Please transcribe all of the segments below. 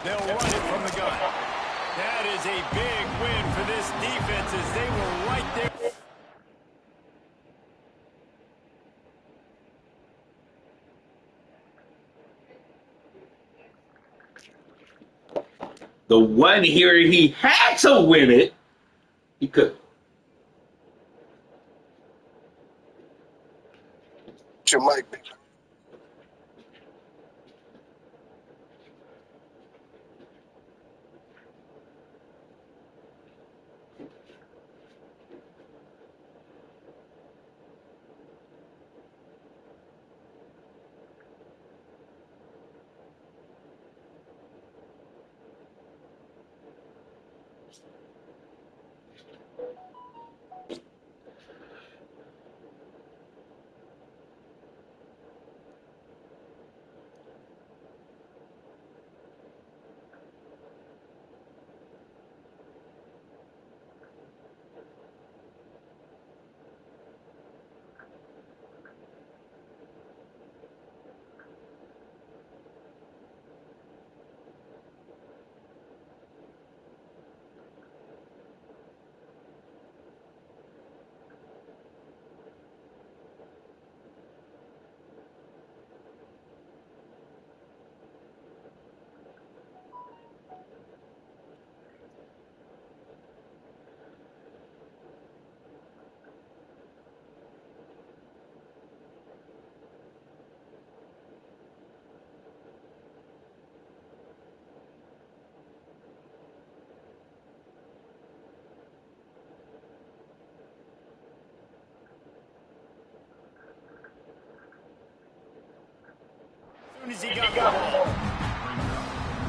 They'll run it from the gun. That is a big win for this defense as they were right there. The one here, he had to win it. He could. Your mic, big. As he got the ball.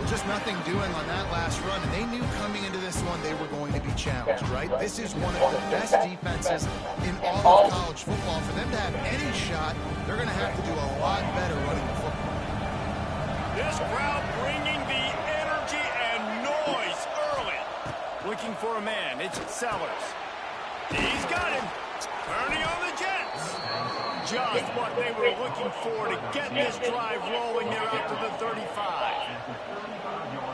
Just nothing doing on that last run, and they knew coming into this one they were going to be challenged, right? This is one of the best defenses in all of college football. For them to have any shot, they're going to have to do a lot better running the football. This crowd bringing the energy and noise early. Looking for a man, it's Sellers. He's got him. Turning on the Jets. Just what they were looking for to get this drive rolling there out to the 35.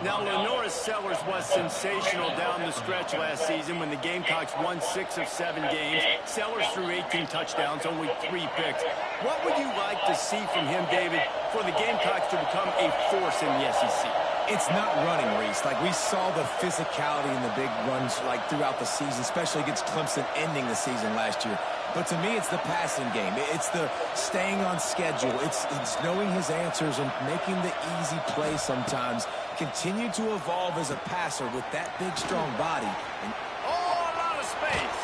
Now, Lenoris Sellers was sensational down the stretch last season when the Gamecocks won 6 of 7 games. Sellers threw 18 touchdowns, only 3 picks. What would you like to see from him, David, for the Gamecocks to become a force in the SEC? It's not running, Reese. Like, we saw the physicality in the big runs, like, throughout the season, especially against Clemson ending the season last year. But to me, it's the passing game. It's the staying on schedule. It's knowing his answers and making the easy play sometimes. Continue to evolve as a passer with that big, strong body. All out of space.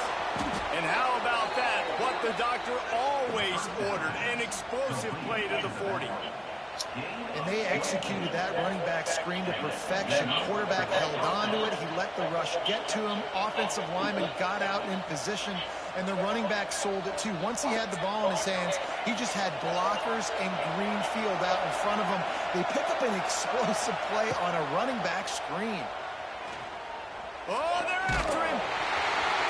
And how about that? What the doctor always ordered, an explosive play to the 40. And they executed that running back screen to perfection. Quarterback held on to it. He let the rush get to him. Offensive lineman got out in position, and the running back sold it too. Once he had the ball in his hands, he just had blockers and green field out in front of him. They pick up an explosive play on a running back screen. Oh, they're after him.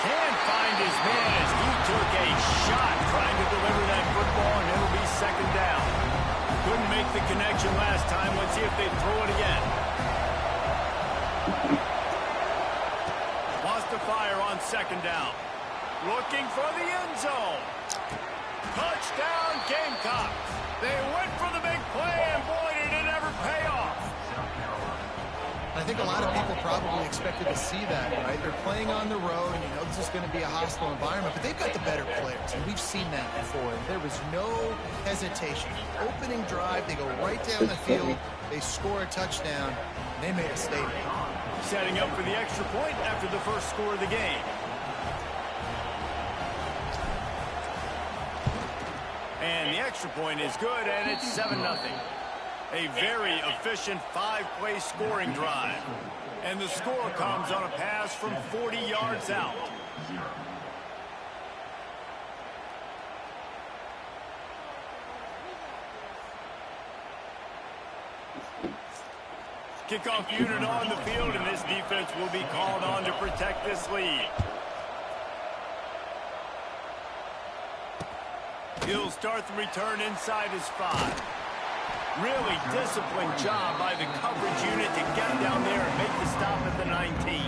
Can't find his man as he took a shot trying to deliver that football, and it'll be second down. Couldn't make the connection last time. Let's see if they throw it again. Lost to fire on second down. Looking for the end zone. Touchdown, Gamecocks. They went for the big play, and boy, did it ever pay off. I think a lot of people probably expected to see that, right? They're playing on the road, and you know this is going to be a hostile environment, but they've got the better players, and we've seen that before. There was no hesitation. Opening drive, they go right down the field, they score a touchdown, and they made a statement. Setting up for the extra point after the first score of the game. And the extra point is good, and it's 7-0. A very efficient 5-play scoring drive. And the score comes on a pass from 40 yards out. Kickoff unit on the field, and this defense will be called on to protect this lead. He'll start the return inside his 5. Really disciplined job by the coverage unit to get down there and make the stop at the 19.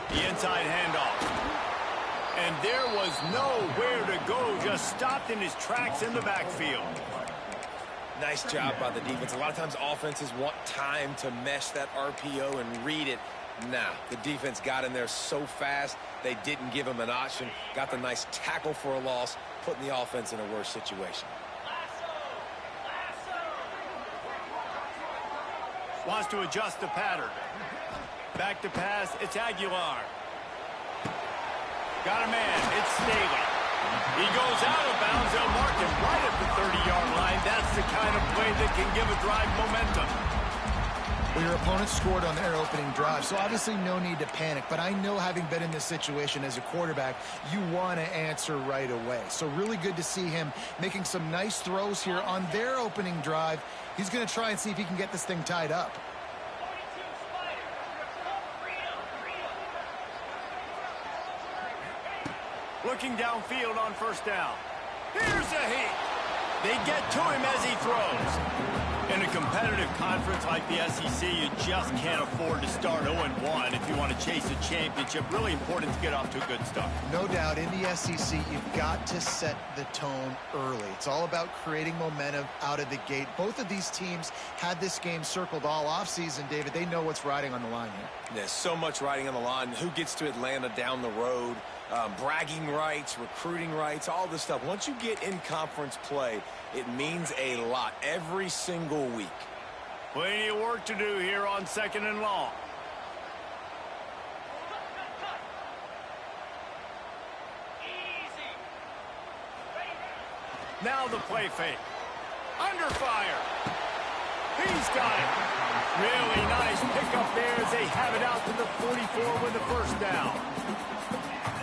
The inside handoff. And there was nowhere to go, just stopped in his tracks in the backfield. Nice job by the defense. A lot of times offenses want time to mesh that RPO and read it. Nah, the defense got in there so fast, they didn't give him an option. Got the nice tackle for a loss, putting the offense in a worse situation. Wants to adjust the pattern. Back to pass, it's Aguilar. Got a man, it's Staley. He goes out of bounds, they'll mark him right at the 30-yard line. That's the kind of play that can give a drive momentum. Well, your opponent scored on their opening drive, so obviously no need to panic. But I know, having been in this situation as a quarterback, you want to answer right away. So really good to see him making some nice throws here on their opening drive. He's going to try and see if he can get this thing tied up. Looking downfield on first down. Here's a heat. They get to him as he throws. In a competitive conference like the SEC, you just can't afford to start 0-1 if you want to chase a championship. Really important to get off to a good start. No doubt, in the SEC, you've got to set the tone early. It's all about creating momentum out of the gate. Both of these teams had this game circled all offseason, David. They know what's riding on the line here. There's so much riding on the line. Who gets to Atlanta down the road? Bragging rights, recruiting rights, all this stuff. Once you get in conference play, it means a lot every single week. Plenty of work to do here on 2nd and long. Now the play fake. Under fire. He's got it. Really nice pickup there as they have it out to the 44 with the first down.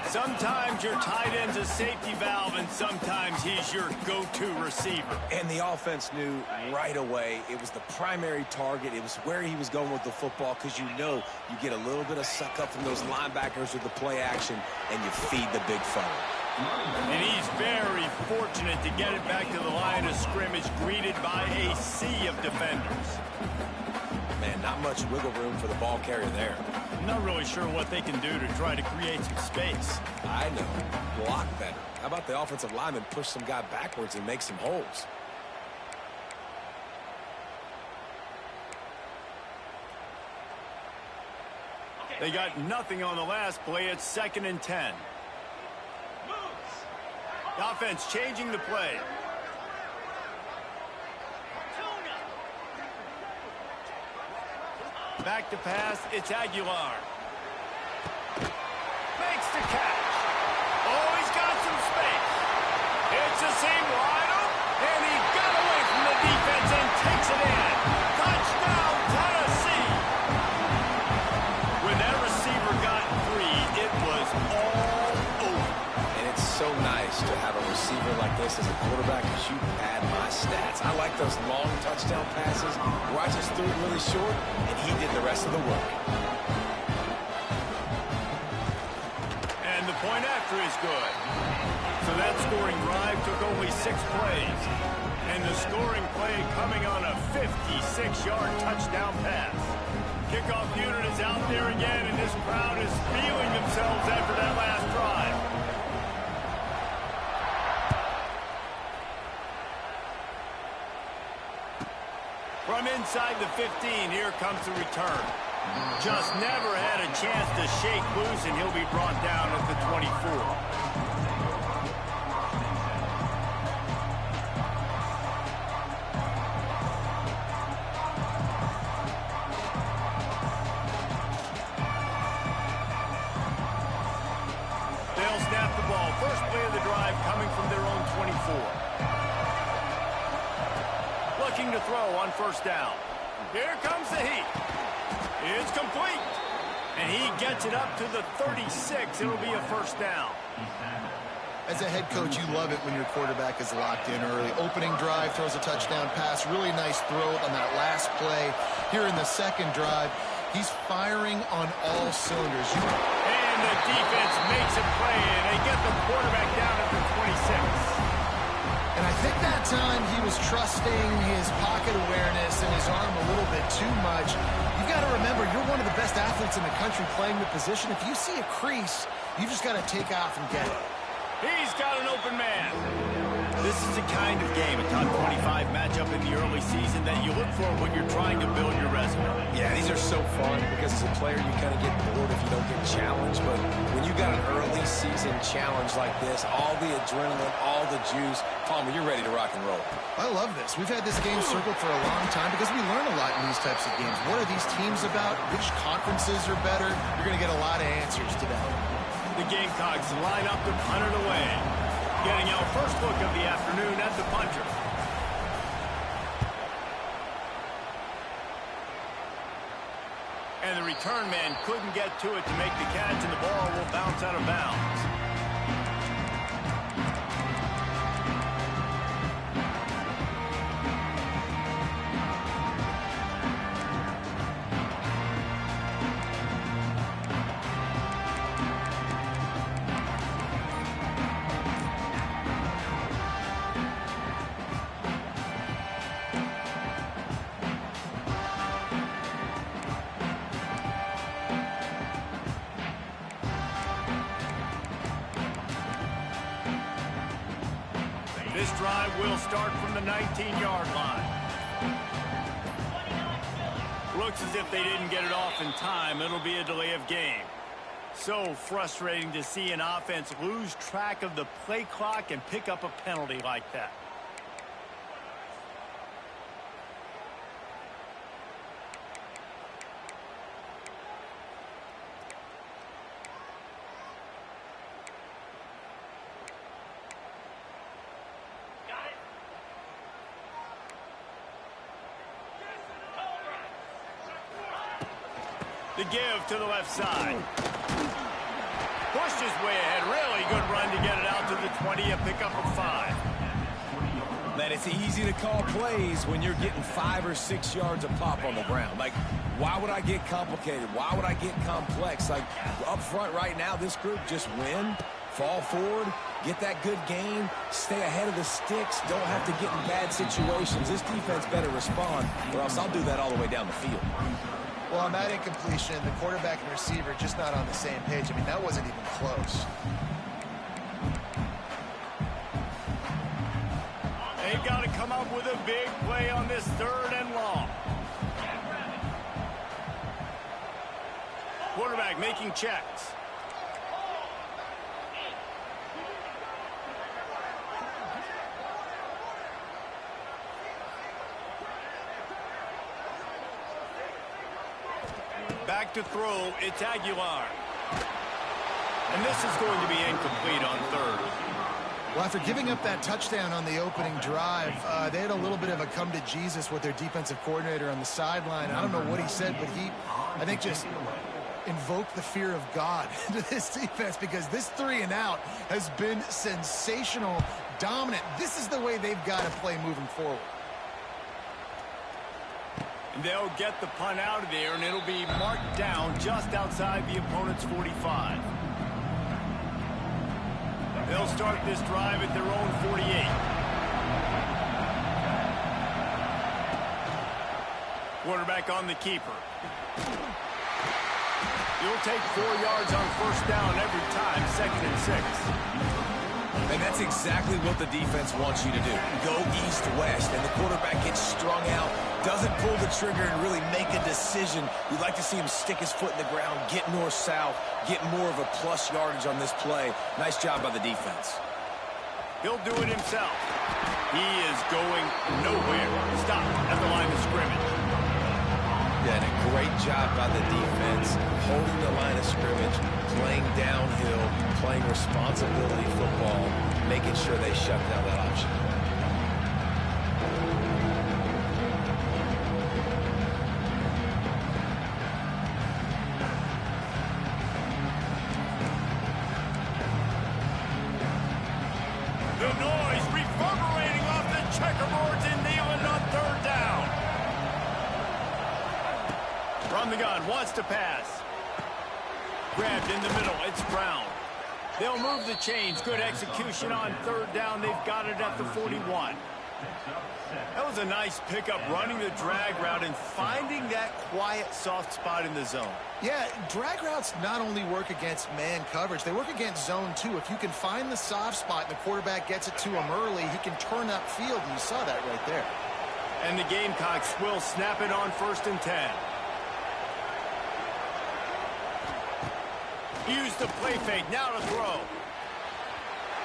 Sometimes your tight end's a safety valve, and sometimes he's your go-to receiver. And the offense knew right away it was the primary target. It was where he was going with the football, because you know you get a little bit of suck up from those linebackers with the play action, and you feed the big fella. And he's very fortunate to get it back to the line of scrimmage, greeted by a sea of defenders. Man, not much wiggle room for the ball carrier there. I'm not really sure what they can do to try to create some space. I know. Block better. How about the offensive lineman push some guy backwards and make some holes? They got nothing on the last play. It's 2nd and 10. The offense changing the play. Back to pass, it's Aguilar. Makes the catch. Oh, he's got some space. It's the same wide open, and he got away from the defense and takes it in. Touchdown, Tennessee. When that receiver got free, it was all over. And it's so nice to have a receiver like this as a quarterback, because you pad my stats. I like those long touchdown passes where I just threw it really short, and he did the rest of the work. And the point after is good. So that scoring drive took only 6 plays. And the scoring play coming on a 56-yard touchdown pass. Kickoff unit is out there again, and this crowd is feeling themselves after that last drive. From inside the 15, here comes the return. Just never had a chance to shake loose, and he'll be brought down at the 24. They'll snap the ball. First play of the drive coming from their own 24. looking to throw on first down. Here comes the heat. It's complete. And he gets it up to the 36. It'll be a first down. As a head coach, you love it when your quarterback is locked in early. Opening drive, throws a touchdown pass. Really nice throw on that last play. Here in the second drive, he's firing on all cylinders. And the defense makes a play, and they get the quarterback down at the 26. And I think that time he was trusting his pocket awareness and his arm a little bit too much. You've got to remember, you're one of the best athletes in the country playing the position. If you see a crease, you just got to take off and get it. He's got an open man. This is the kind of game, a top 25 matchup in the early season that you look for when you're trying to build your resume. Yeah, these are so fun because as a player, you kind of get bored if you don't get challenged. But when you got an early season challenge like this, all the adrenaline, all the juice, Palmer, you're ready to rock and roll. I love this. We've had this game circled for a long time because we learn a lot in these types of games. What are these teams about? Which conferences are better? You're going to get a lot of answers today. The Gamecocks line up to punt it away. Getting our first look of the afternoon at the punter. And the return man couldn't get to it to make the catch, and the ball will bounce out of bounds. This drive will start from the 19-yard line. Looks as if they didn't get it off in time. It'll be a delay of game. So frustrating to see an offense lose track of the play clock and pick up a penalty like that. The give to the left side. Pushed his way ahead. Really good run to get it out to the 20, a pickup of 5. Man, it's easy to call plays when you're getting 5 or 6 yards a pop on the ground. Like, why would I get complicated? Why would I get complex? Like, up front right now, this group just win, fall forward, get that good game, stay ahead of the sticks, don't have to get in bad situations. This defense better respond, or else I'll do that all the way down the field. Well, on that incompletion, the quarterback and receiver just not on the same page. I mean, that wasn't even close. They've got to come up with a big play on this 3rd and long. Quarterback making checks. Back to throw, it's Aguilar. And this is going to be incomplete on 3rd. Well, after giving up that touchdown on the opening drive, they had a little bit of a come to Jesus with their defensive coordinator on the sideline. I don't know what he said, but he, I think, just invoked the fear of God into this defense because this 3 and out has been sensational, dominant. This is the way they've got to play moving forward. They'll get the punt out of there, and it'll be marked down just outside the opponent's 45. They'll start this drive at their own 48. Quarterback on the keeper. You'll take 4 yards on first down every time, 2nd and 6. And that's exactly what the defense wants you to do. Go east-west, and the quarterback gets strung out, doesn't pull the trigger and really make a decision. You'd like to see him stick his foot in the ground, get north-south, get more of a plus yardage on this play. Nice job by the defense. He'll do it himself. He is going nowhere. Stop at the line of scrimmage. Yeah, and a great job by the defense, holding the line of scrimmage, playing downhill, playing responsibility football, making sure they shut down that option. The noise reverberating off the checkerboards in England on third down. From the gun, wants to pass. Grabbed in the middle, it's Brown. They'll move the chains. Good execution on third down. They've got it at the 41. That was a nice pickup, running the drag route and finding that quiet, soft spot in the zone. Yeah, drag routes not only work against man coverage, they work against zone too. If you can find the soft spot and the quarterback gets it to him early, he can turn upfield, and you saw that right there. And the Gamecocks will snap it on 1st and 10. Use the play fake, now to throw.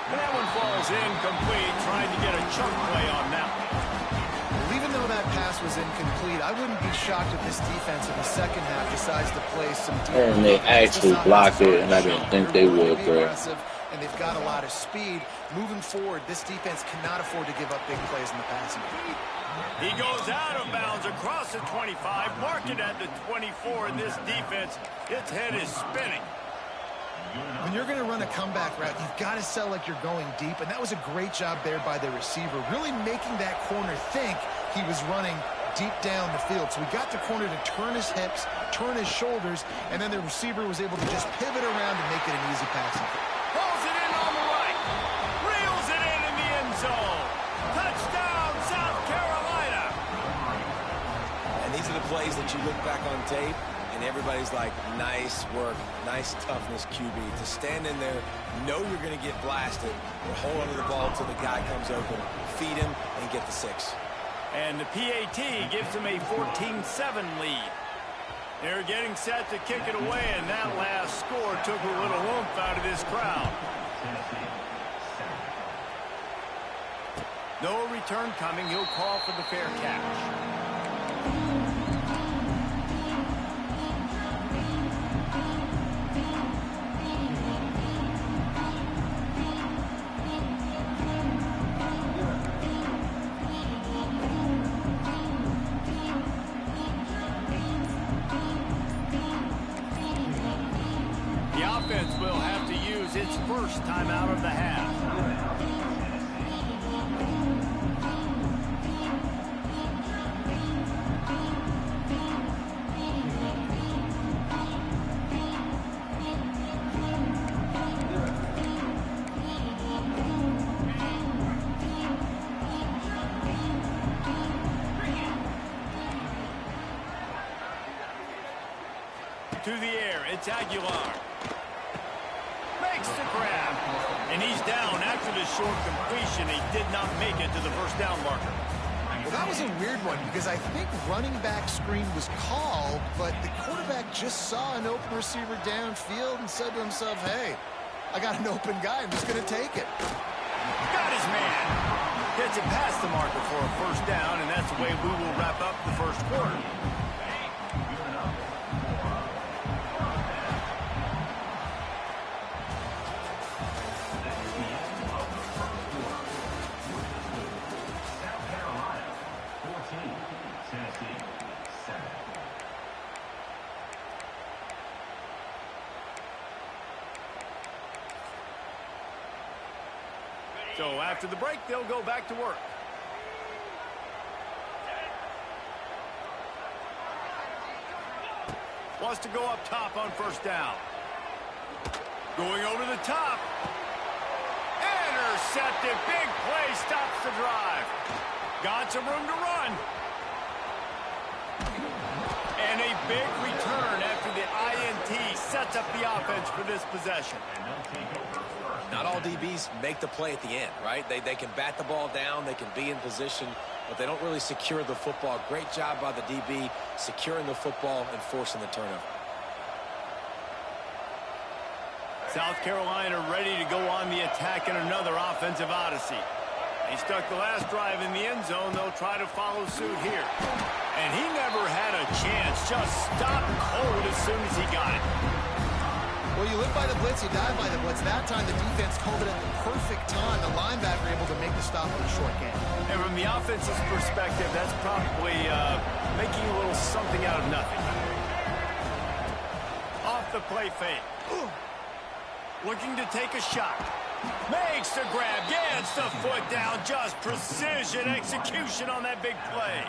And that one falls incomplete, trying to get a chunk play on that one. Well, even though that pass was incomplete, I wouldn't be shocked if this defense in the second half decides to play some deep. And they actually blocked it, and I didn't think they would, bro. And they've got a lot of speed. Moving forward, this defense cannot afford to give up big plays in the passing game. He goes out of bounds across the 25, mark it at the 24, and this defense, its head is spinning. When you're going to run a comeback route, you've got to sell like you're going deep, and that was a great job there by the receiver, really making that corner think he was running deep down the field. So he got the corner to turn his hips, turn his shoulders, and then the receiver was able to just pivot around and make it an easy passing. Pulls it in on the right, reels it in the end zone. Touchdown, South Carolina. And these are the plays that you look back on tape, and everybody's like, nice work, nice toughness, QB. To stand in there, know you're going to get blasted, but hold onto the ball until the guy comes open, feed him, and get the 6. And the PAT gives him a 14-7 lead. They're getting set to kick it away, and that last score took a little oomph out of this crowd. No return coming. He'll call for the fair catch. Will have to use its first time out of the half. To the air, it's Aguilar. Makes the grab, and he's down after the short completion. He did not make it to the first down marker. Well, that was a weird one because I think running back screen was called, but the quarterback just saw an open receiver downfield and said to himself, hey, I got an open guy. I'm just going to take it. Got his man. Gets it past the marker for a first down, and that's the way we will wrap up the first quarter. So after the break, they'll go back to work. Wants to go up top on first down. Going over the top. Intercepted. Big play stops the drive. Got some room to run. And a big return after the INT sets up the offense for this possession. Not all DBs make the play at the end, right? They can bat the ball down, they can be in position, but they don't really secure the football. Great job by the DB securing the football and forcing the turnover. South Carolina ready to go on the attack in another offensive odyssey. They stuck the last drive in the end zone. They'll try to follow suit here. And he never had a chance. Just stopped cold as soon as he got it. Well, you live by the blitz, you die by the blitz. That time the defense called it at the perfect time. The linebacker able to make the stop with a short game. And from the offense's perspective, that's probably making a little something out of nothing. Off the play fake. Looking to take a shot. Makes the grab, gets the foot down, just precision execution on that big play.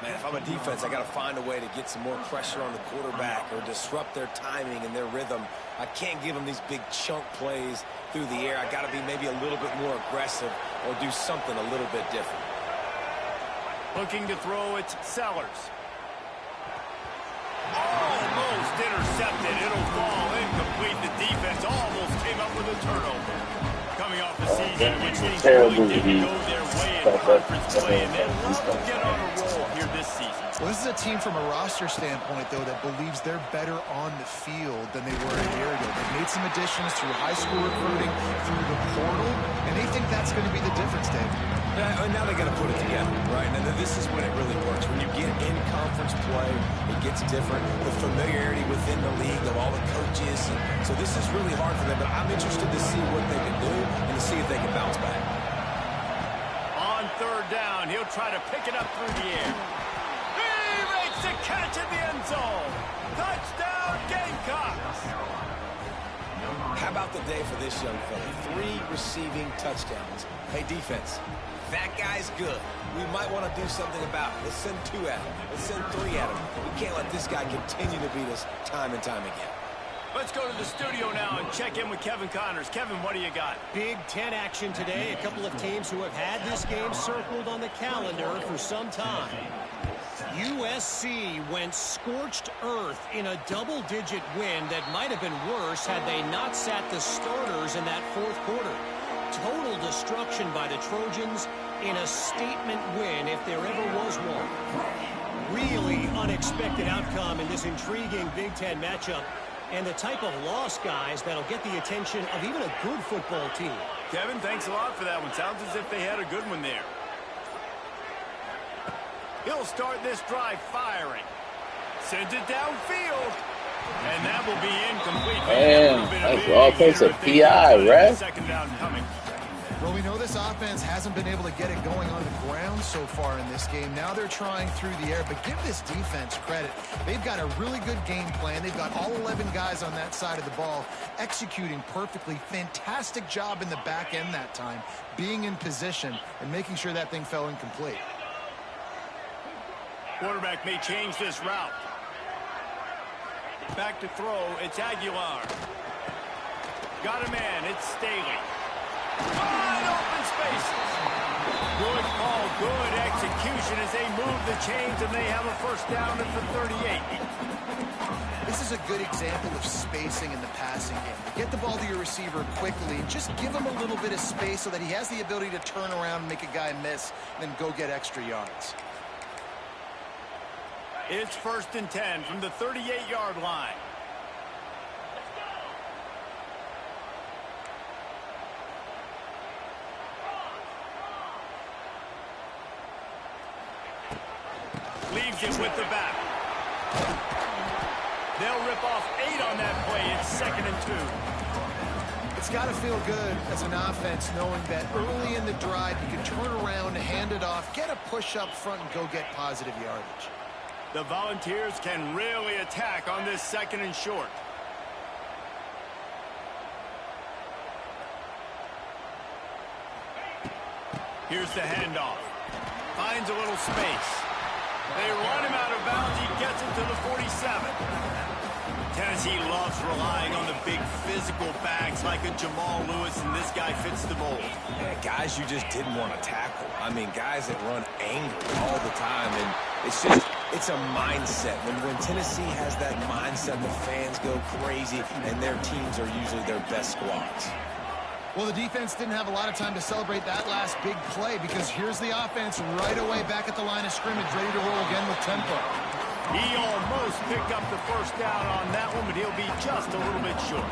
Man, if I'm a defense, I got to find a way to get some more pressure on the quarterback or disrupt their timing and their rhythm. I can't give them these big chunk plays through the air. I got to be maybe a little bit more aggressive or do something a little bit different. Looking to throw it, Sellers. Almost intercepted. It'll fall incomplete. The defense almost came up with a turnover. Coming off a season in which things really didn't go their way in conference play, and they'd love to get on a roll here this season. Well, this is a team from a roster standpoint, though, that believes they're better on the field than they were a year ago. They've made some additions through high school recruiting, through the portal, and they think that's going to be the difference, Dave. And now they got to put it together, right? And this is when it really works. When you get in conference play, it gets different. The familiarity within the league of all the coaches. And so this is really hard for them, but I'm interested to see what they can do and to see if they can bounce back. On third down, he'll try to pick it up through the air. He makes the catch in the end zone. Touchdown, Gamecocks. How about the day for this young fella? 3 receiving touchdowns. Hey, defense, that guy's good. We might want to do something about it. Let's send 2 at him. Let's send 3 at him. We can't let this guy continue to beat us time and time again. Let's go to the studio now and check in with Kevin Connors. Kevin, what do you got? Big Ten action today. A couple of teams who have had this game circled on the calendar for some time. USC went scorched earth in a double-digit win that might have been worse had they not sat the starters in that fourth quarter. Total destruction by the Trojans in a statement win if there ever was one. Really unexpected outcome in this intriguing Big Ten matchup, and the type of loss, guys, that'll get the attention of even a good football team. Kevin, thanks a lot for that one. Sounds as if they had a good one there. He'll start this drive firing. Sends it downfield. And that will be incomplete. Man, that's offensive PI, right? Second down coming. Well, we know this offense hasn't been able to get it going on the ground so far in this game. Now they're trying through the air, but give this defense credit. They've got a really good game plan. They've got all 11 guys on that side of the ball executing perfectly. Fantastic job in the back end that time, being in position and making sure that thing fell incomplete. Quarterback may change this route. Back to throw, it's Aguilar. Got a man, it's Staley. Wide open spaces. Good call, good execution as they move the chains and they have a first down at the 38. This is a good example of spacing in the passing game. Get the ball to your receiver quickly and just give him a little bit of space so that he has the ability to turn around and make a guy miss, then go get extra yards. It's 1st and 10 from the 38-yard line. Leaves it with the back. They'll rip off 8 on that play. It's 2nd and 2. It's got to feel good as an offense knowing that early in the drive you can turn around, hand it off, get a push up front, and go get positive yardage. The Volunteers can really attack on this 2nd and short. Here's the handoff. Finds a little space. They run him out of bounds. He gets it to the 47. Tennessee loves relying on the big physical backs like a Jamal Lewis, and this guy fits the mold. Yeah, guys you just didn't want to tackle. I mean, guys that run angry all the time, and it's a mindset. When Tennessee has that mindset, the fans go crazy, and their teams are usually their best squads. Well, the defense didn't have a lot of time to celebrate that last big play because here's the offense right away back at the line of scrimmage, ready to roll again with tempo. He almost picked up the first down on that one, but he'll be just a little bit short.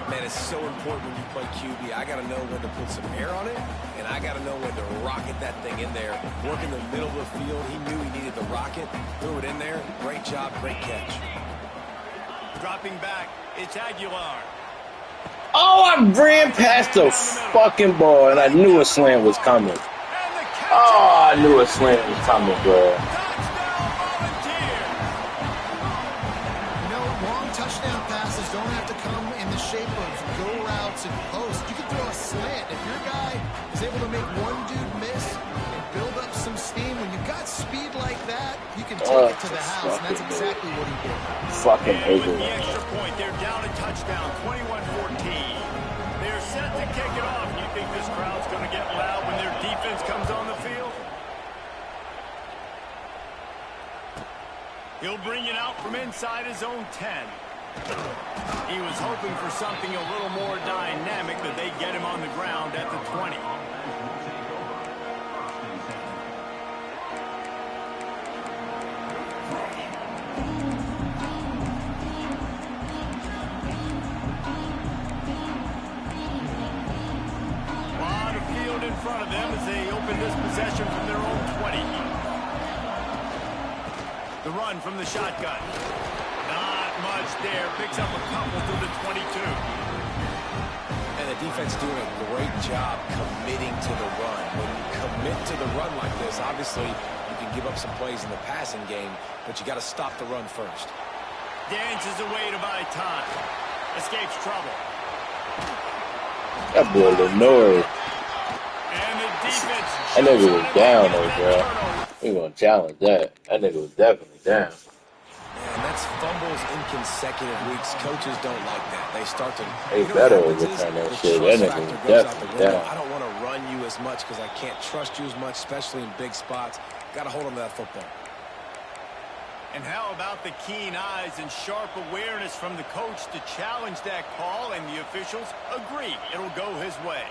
Man, it's so important when you play QB. I got to know when to put some air on it, and I got to know when to rocket that thing in there. Work in the middle of the field. He knew he needed the rocket. Threw it in there. Great job, great catch. Dropping back, it's Aguilar. Oh, I ran past the fucking ball, and I knew a slant was coming. Oh, I knew a slant was coming, bro. Touchdown passes don't have to come in the shape of those go routes and posts. You can throw a slant. If your guy is able to make one dude miss and build up some steam, when you've got speed like that, you can take it to the house, and that's exactly what he did. Fucking hate with the it. extra point, they're down a touchdown, 21-14. They're set to kick it off. You think this crowd's going to get loud when their defense comes on the field? He'll bring it out from inside his own 10. He was hoping for something a little more dynamic, but they get him on the ground at the 20. Lot of field in front of them as they open this possession from their own 20. The run from the shotgun. Not much there. Picks up a couple to the 22. And the defense doing a great job committing to the run. When you commit to the run like this, obviously you can give up some plays in the passing game, but you got to stop the run first. Dances away to buy time. Escapes trouble. That boy Lenore. And the defense. That nigga was down though, bro. We gonna challenge that. That nigga was definitely down. Man, that's fumbles in consecutive weeks. Coaches don't like that. They start to... They better overturn that shit. That nigga was definitely down. I don't want to run you as much because I can't trust you as much, especially in big spots. Got to hold on to that football. And how about the keen eyes and sharp awareness from the coach to challenge that call, and the officials agree it'll go his way.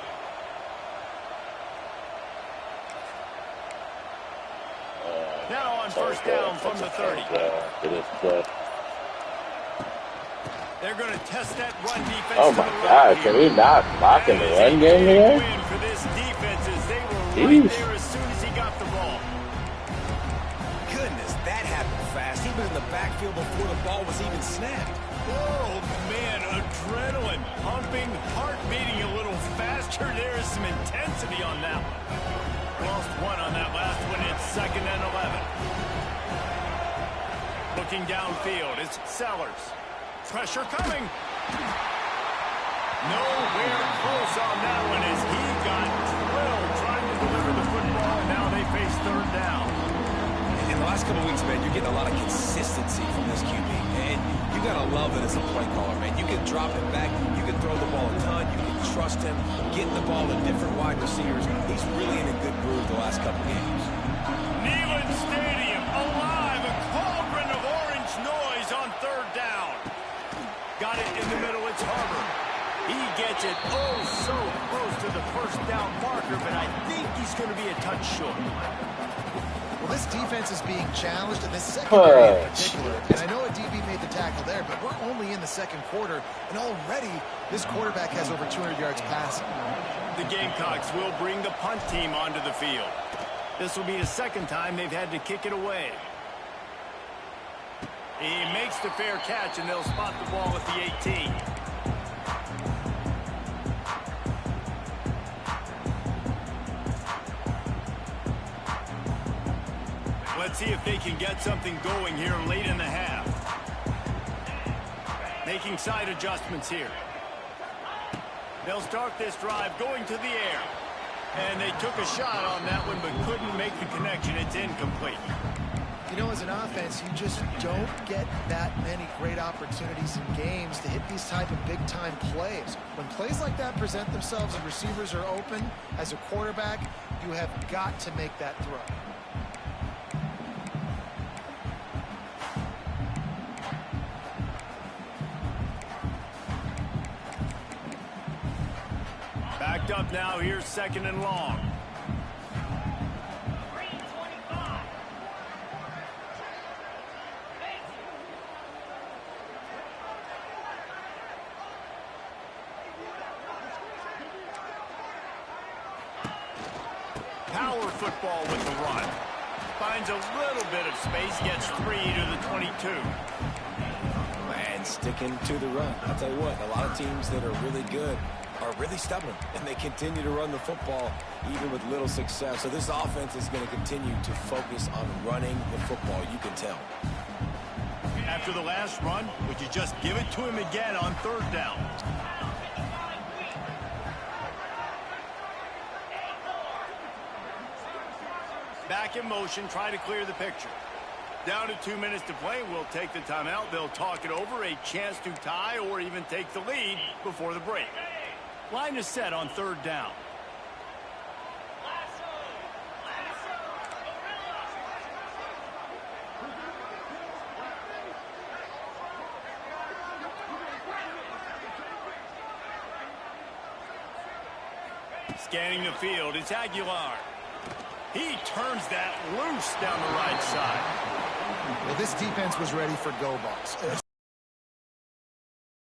Now on first down from the 30. They're going to test that run defense. Oh my God, can we not block in the run game here? For this defense, as they were right there as soon as he got the ball. Goodness, that happened fast. He was in the backfield before the ball was even snapped. Oh man, adrenaline pumping, heart beating a little faster. There is some intensity on that one. Lost one on that last one. It's 2nd and 11. Looking downfield, it's Sellers. Pressure coming. Nowhere close on that one as he got drilled trying to deliver the football, and now they face 3rd down. In the last couple of weeks, man, you're getting a lot of consistency from this QB. And you got to love it as a play caller, man. You can drop it back. You can throw the ball a ton. You can trust him, getting the ball to different wide receivers. He's really in a good groove the last couple of games. Neyland Stadium alive, a cauldron of orange noise on 3rd down. Got it in the middle, it's Harbor. He gets it oh so close to the 1st down marker, but I think he's going to be a touch short. Well, this defense is being challenged in this secondary in particular. And I know a DB made the tackle there, but we're only in the 2nd quarter, and already this quarterback has over 200 yards passing. The Gamecocks will bring the punt team onto the field. This will be the 2nd time they've had to kick it away. He makes the fair catch, and they'll spot the ball at the 18. Let's see if they can get something going here late in the half. Making side adjustments here. They'll start this drive going to the air. And they took a shot on that one, but couldn't make the connection. It's incomplete. You know, as an offense, you just don't get that many great opportunities in games to hit these type of big-time plays. When plays like that present themselves and receivers are open, as a quarterback, you have got to make that throw. Backed up now, here's 2nd and long. Power football with the run. Finds a little bit of space, gets 3 to the 22. And sticking to the run. I'll tell you what, a lot of teams that are really good are really stubborn, and they continue to run the football even with little success. So this offense is going to continue to focus on running the football, you can tell. After the last run, would you just give it to him again on 3rd down? back in motion, try to clear the picture. Down to 2 minutes to play. We'll take the timeout. They'll talk it over, a chance to tie or even take the lead before the break. Line is set on third down. Scanning the field, it's Aguilar. He turns that loose down the right side. Well, this defense was ready for go balls.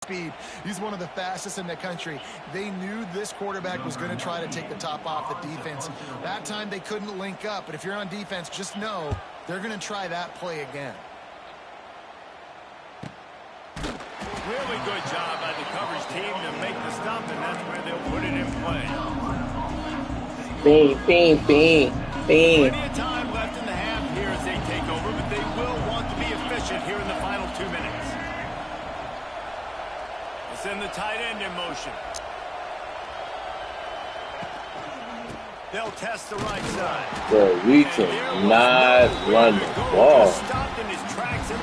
Speed. He's one of the fastest in the country. They knew this quarterback was going to try to take the top off the defense. That time they couldn't link up, but if you're on defense, just know they're going to try that play again. Really good job by the coverage team to make the stop, and that's where they'll put it in play. Bing, bing, bing, bing. Plenty of time left in the half here as they take over, but they will want to be efficient here in the final 2 minutes. We'll send the tight end in motion. They'll test the right side. Bro, we cannot run the ball.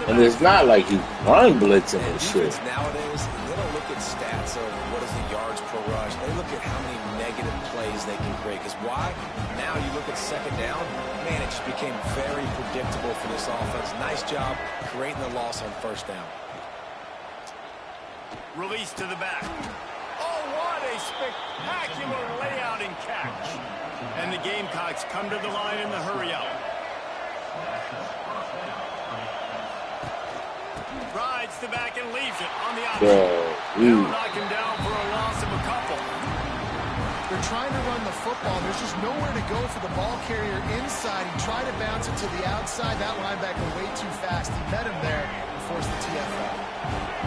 And it's not like he's run blitzing and shit. Nowadays, they don't look at stats of what is the yards per rush. They look at how many negative plays they can create. Because why? Now you look at second down, man, it just became very predictable for this offense. Nice job creating the loss on first down. Release to the back. Oh, what a spectacular layout and catch. And the Gamecocks come to the line in the hurry up. Rides the back and leaves it on the option. They'll knock him down for a loss of a couple. They're trying to run the football. There's just nowhere to go for the ball carrier inside. He tried to bounce it to the outside. That linebacker way too fast. He met him there and forced the TFL.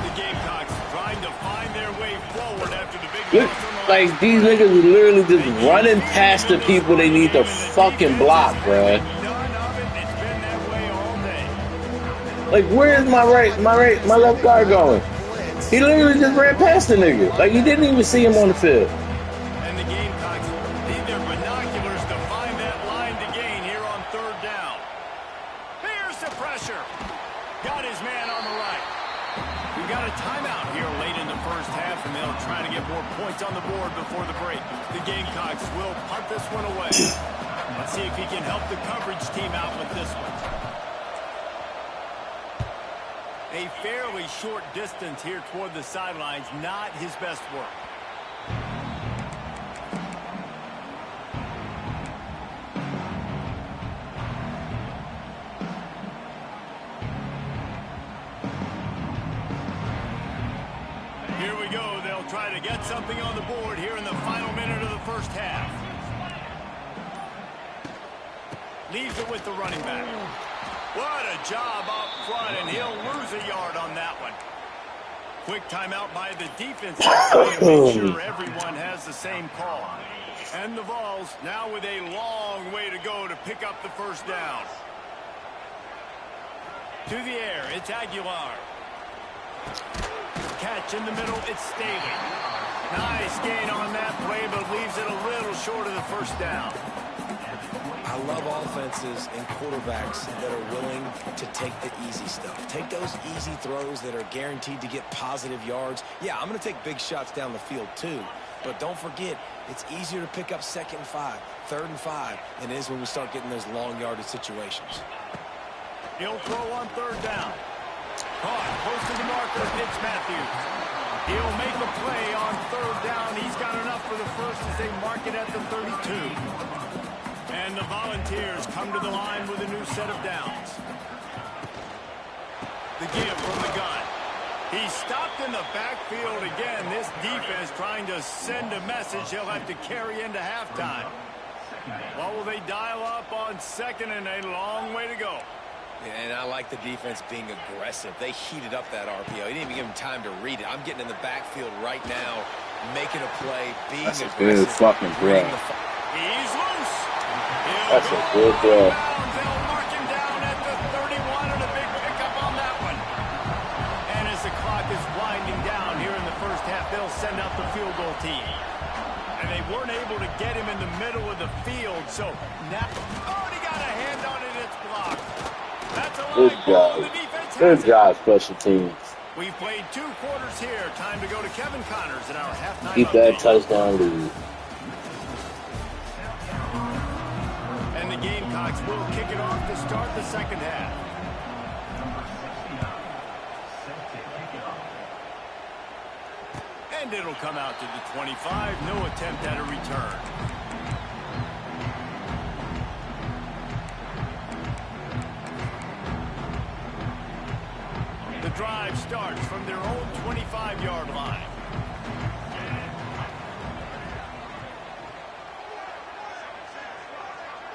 The Gamecocks trying to find their way forward after the big loss. Like, these niggas are literally just running past the people they need to fucking block, bruh. Like, where is my left guard going? He literally just ran past the nigga. Like, he didn't even see him on the field. And the Gamecocks need their binoculars to find that line to gain here on third down. Here's the pressure. Got his man on the right. We've got a timeout here late in the first half, and they'll try to get more points on the board before the break. The Gamecocks will punt this one away. Let's see if he can help the coverage team out with this one. A fairly short distance here toward the sidelines, not his best work. Here we go. They'll try to get something on the board here in the final minute of the first half. Leaves it with the running back. What a job up front, and he'll lose a yard on that one. Quick timeout by the defense. Make sure everyone has the same call. And the Vols now with a long way to go to pick up the first down. To the air, it's Aguilar. Catch in the middle, it's Staley. Nice gain on that play, but leaves it a little short of the first down. I love offenses and quarterbacks that are willing to take the easy stuff. Take those easy throws that are guaranteed to get positive yards. Yeah, I'm going to take big shots down the field too. But don't forget, it's easier to pick up 2nd and 5, 3rd and 5 than it is when we start getting those long yardage situations. He'll throw on third down. Caught close to the marker. It's Matthews. He'll make a play on third down. He's got enough for the first as they mark it at the 32. And the Volunteers come to the line with a new set of downs. The give from the gun. He's stopped in the backfield again. This defense trying to send a message they'll have to carry into halftime. What will they dial up on second, and a long way to go? And I like the defense being aggressive. They heated up that RPO. He didn't even give him time to read it. I'm getting in the backfield right now, making a play, being That's aggressive. a good fucking play. He's loose. That's a good play. They'll mark him down at the 31 and a big pickup on that one. And as the clock is winding down here in the first half, they'll send out the field goal team. And they weren't able to get him in the middle of the field, so now... Oh, he got a hand on it, it's blocked. That's a Good live ball, job. the defense Good has it. job, special teams. We've played 2 quarters here. Time to go to Kevin Connors in our halftime Keep that update. touchdown lead. And the Gamecocks will kick it off to start the second half. And it'll come out to the 25. No attempt at a return. The drive starts from their own 25-yard line.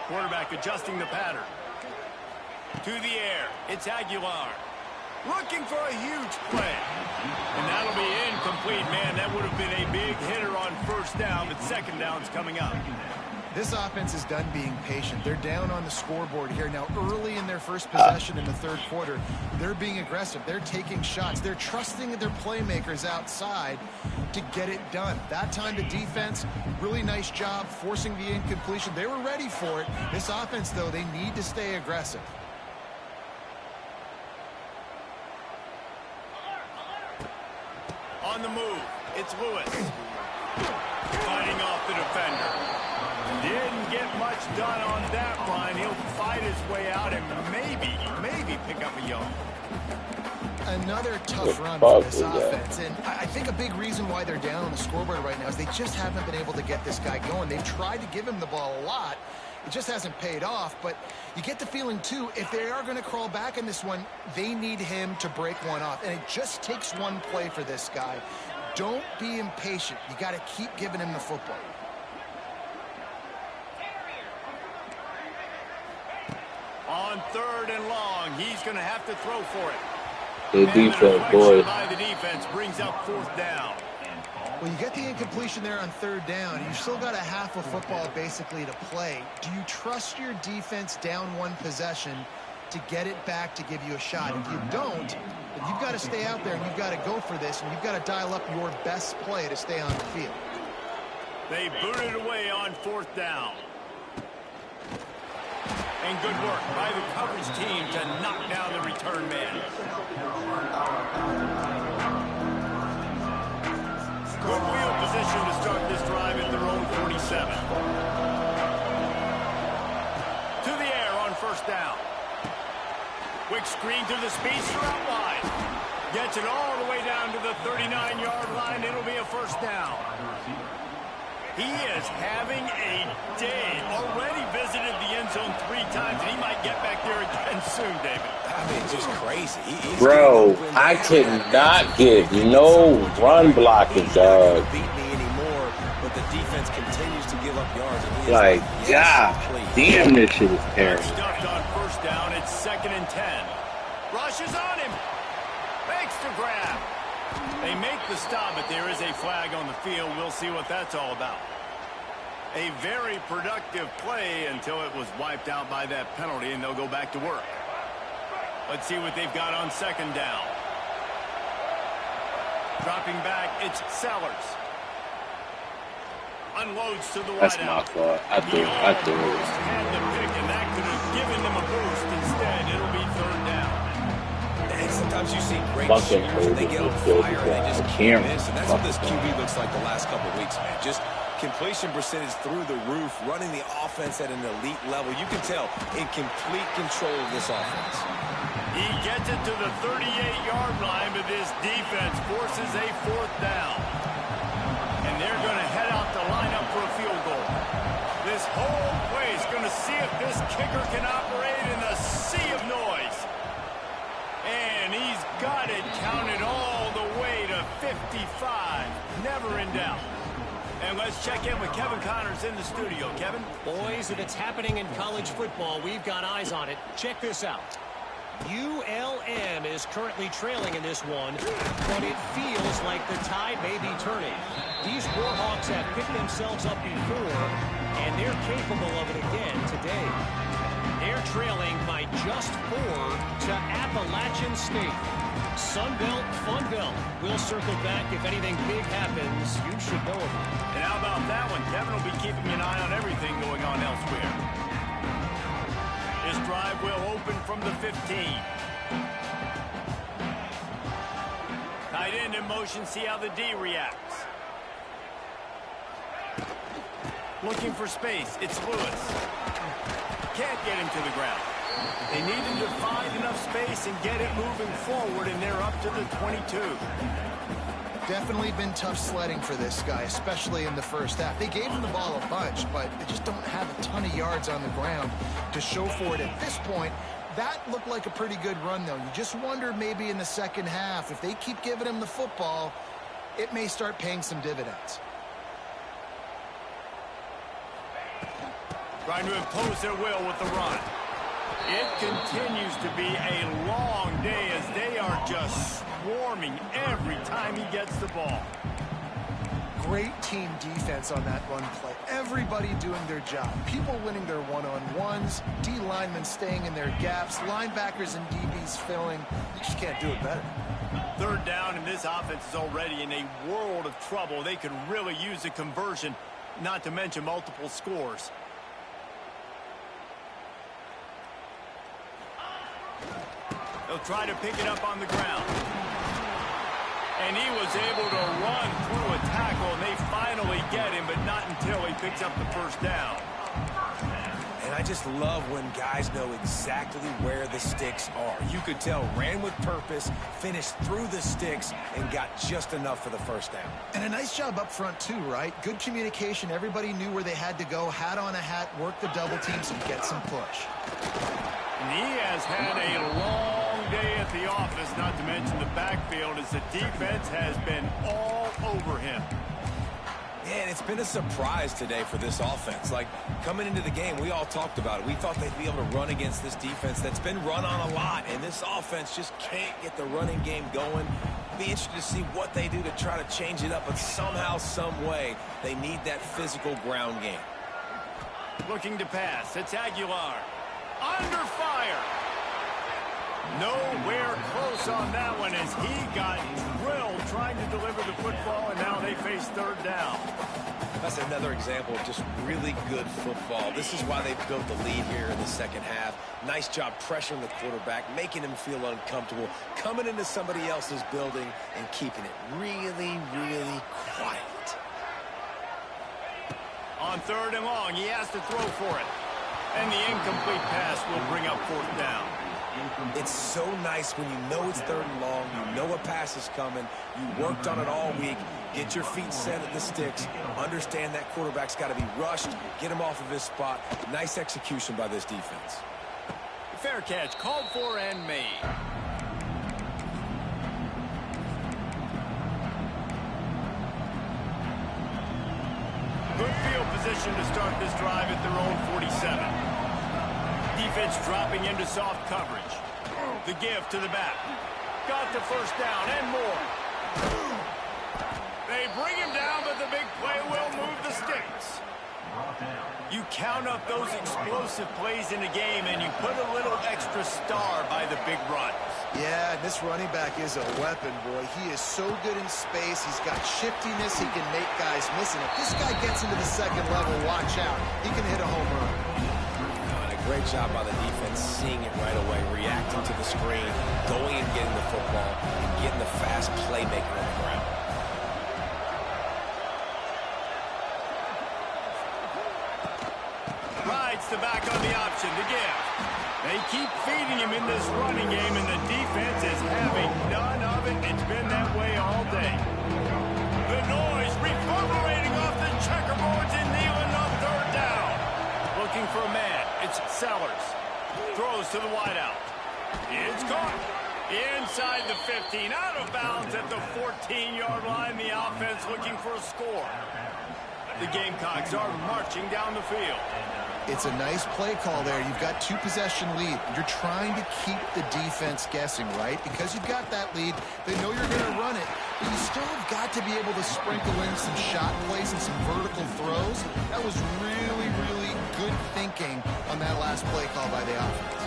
Quarterback adjusting the pattern. To the air. It's Aguilar. Looking for a huge play. And that'll be incomplete. Man, that would have been a big hitter on first down, but second down's coming up. This offense is done being patient. They're down on the scoreboard here. Now, early in their first possession in the third quarter, they're being aggressive. They're taking shots. They're trusting their playmakers outside to get it done. That time, the defense, really nice job forcing the incompletion. They were ready for it. This offense, though, they need to stay aggressive. On the move, it's Lewis. Fighting off the defender. Didn't get much done on that run. He'll fight his way out and maybe pick up a yard. Another tough run for this offense, and I think a big reason why they're down on the scoreboard right now is they just haven't been able to get this guy going. They've tried to give him the ball a lot. It just hasn't paid off, but you get the feeling, too, if they are going to crawl back in this one, they need him to break one off, and it just takes one play for this guy. Don't be impatient. You got to keep giving him the football. On third and long, he's going to have to throw for it. Good defense, boys. By the defense brings up fourth down. Well, you get the incompletion there on third down. You've still got a half of football basically to play. Do you trust your defense down one possession to get it back to give you a shot? If you don't, then you've got to stay out there and you've got to go for this, and you've got to dial up your best play to stay on the field. They booted away on fourth down. And good work by the coverage team to knock down the return man. Good field position to start this drive at their own 47. To the air on first down. Quick screen to the speedster out wide. Gets it all the way down to the 39-yard line. It'll be a first down. He is having a day. Already visited the end zone 3 times, and he might get back there again soon, David. I mean, just crazy. Bro, I could not get no run blocking, dog. Beat me anymore, but the defense continues to give up yards. Like, God, damn, this shit is terrible. Stuffed on first down. It's 2nd and 10. Rushes on him. Makes the grab. They make the stop, but there is a flag on the field. We'll see what that's all about. A very productive play until it was wiped out by that penalty, and they'll go back to work. Let's see what they've got on second down. Dropping back, it's Sellers. Unloads to the That's wideout. my fault. I threw it. Had the pick, and that could have given them a boost. Instead, it'll be third down. And sometimes you see great Fucking shooters and they get on crazy. fire and they just Camera. can't miss. And that's what this QB looks like the last couple of weeks, man. Just completion percentage through the roof, running the offense at an elite level. You can tell in complete control of this offense. He gets it to the 38-yard line, but this defense forces a fourth down. And they're going to head out to line up for a field goal. This whole play is going to see if this kicker can operate in the sea of noise. And he's got it counted all the way to 55. Never in doubt. And let's check in with Kevin Connors in the studio. Kevin? Boys, if it's happening in college football, we've got eyes on it. Check this out. ULM is currently trailing in this one, but it feels like the tide may be turning. These Warhawks have picked themselves up before, and they're capable of it again today. They're trailing by just 4 to Appalachian State. Sunbelt, Funbelt. We'll circle back if anything big happens. You should know of it. And how about that one. Kevin will be keeping an eye on everything going on elsewhere. This drive will open from the 15. Tight end in motion, see how the D reacts. Looking for space, it's Lewis. Can't get him to the ground. They need him to find enough space and get it moving forward, and they're up to the 22. Definitely been tough sledding for this guy, especially in the first half. They gave him the ball a bunch, but they just don't have a ton of yards on the ground to show for it at this point. That looked like a pretty good run, though. You just wonder maybe in the second half, if they keep giving him the football, it may start paying some dividends. Trying to impose their will with the run. It continues to be a long day as they are just swarming every time he gets the ball. Great team defense on that run play. Everybody doing their job. People winning their one-on-ones, D linemen staying in their gaps, linebackers and DBs filling. You just can't do it better. Third down, and this offense is already in a world of trouble. They could really use a conversion, not to mention multiple scores. They'll try to pick it up on the ground. And he was able to run through a tackle, and they finally get him, but not until he picks up the first down. And I just love when guys know exactly where the sticks are. You could tell, ran with purpose, finished through the sticks, and got just enough for the first down. And a nice job up front, too, right? Good communication. Everybody knew where they had to go. Hat on a hat, work the double teams, and get some push. And he has had a long day at the office, not to mention the backfield, as the defense has been all over him. Man, it's been a surprise today for this offense. Like, coming into the game, we all talked about it. We thought they'd be able to run against this defense that's been run on a lot, and this offense just can't get the running game going. Be interested to see what they do to try to change it up, but somehow, some way, they need that physical ground game. Looking to pass. It's Aguilar. Under fire. Nowhere close on that one as he got drilled trying to deliver the football, and now they face third down. That's another example of just really good football. This is why they built the lead here in the second half. Nice job pressuring the quarterback, making him feel uncomfortable, coming into somebody else's building and keeping it really, really quiet. On third and long, he has to throw for it. And the incomplete pass will bring up fourth down. It's so nice when you know it's third and long, you know a pass is coming, you worked on it all week, get your feet set at the sticks, understand that quarterback's got to be rushed, get him off of his spot. Nice execution by this defense. Fair catch, called for and made. Good field position to start this drive at their own 47. Defense dropping into soft coverage. The give to the back. Got the first down and more. They bring him down, but the big play will move the sticks. You count up those explosive plays in the game, and you put a little extra star by the big runs. Yeah, this running back is a weapon, boy. He is so good in space. He's got shiftiness. He can make guys miss. And if this guy gets into the second level, watch out. He can hit a home run. Great job by the defense, seeing it right away, reacting to the screen, going and getting the football, and getting the fast playmaker on the ground. Rides the back on the option to give. They keep feeding him in this running game, and the defense is having none of it. It's been that way all day. The noise reverberating off the checkerboards and kneeling on third down. Looking for a man. It's Sellers. Throws to the wideout. It's caught. Inside the 15. Out of bounds at the 14-yard line. The offense looking for a score. The Gamecocks are marching down the field. It's a nice play call there. You've got two-possession lead. You're trying to keep the defense guessing, right? Because you've got that lead, they know you're going to run it, but you still have got to be able to sprinkle in some shot plays and some vertical throws. That was really, really good thinking on that last play call by the offense.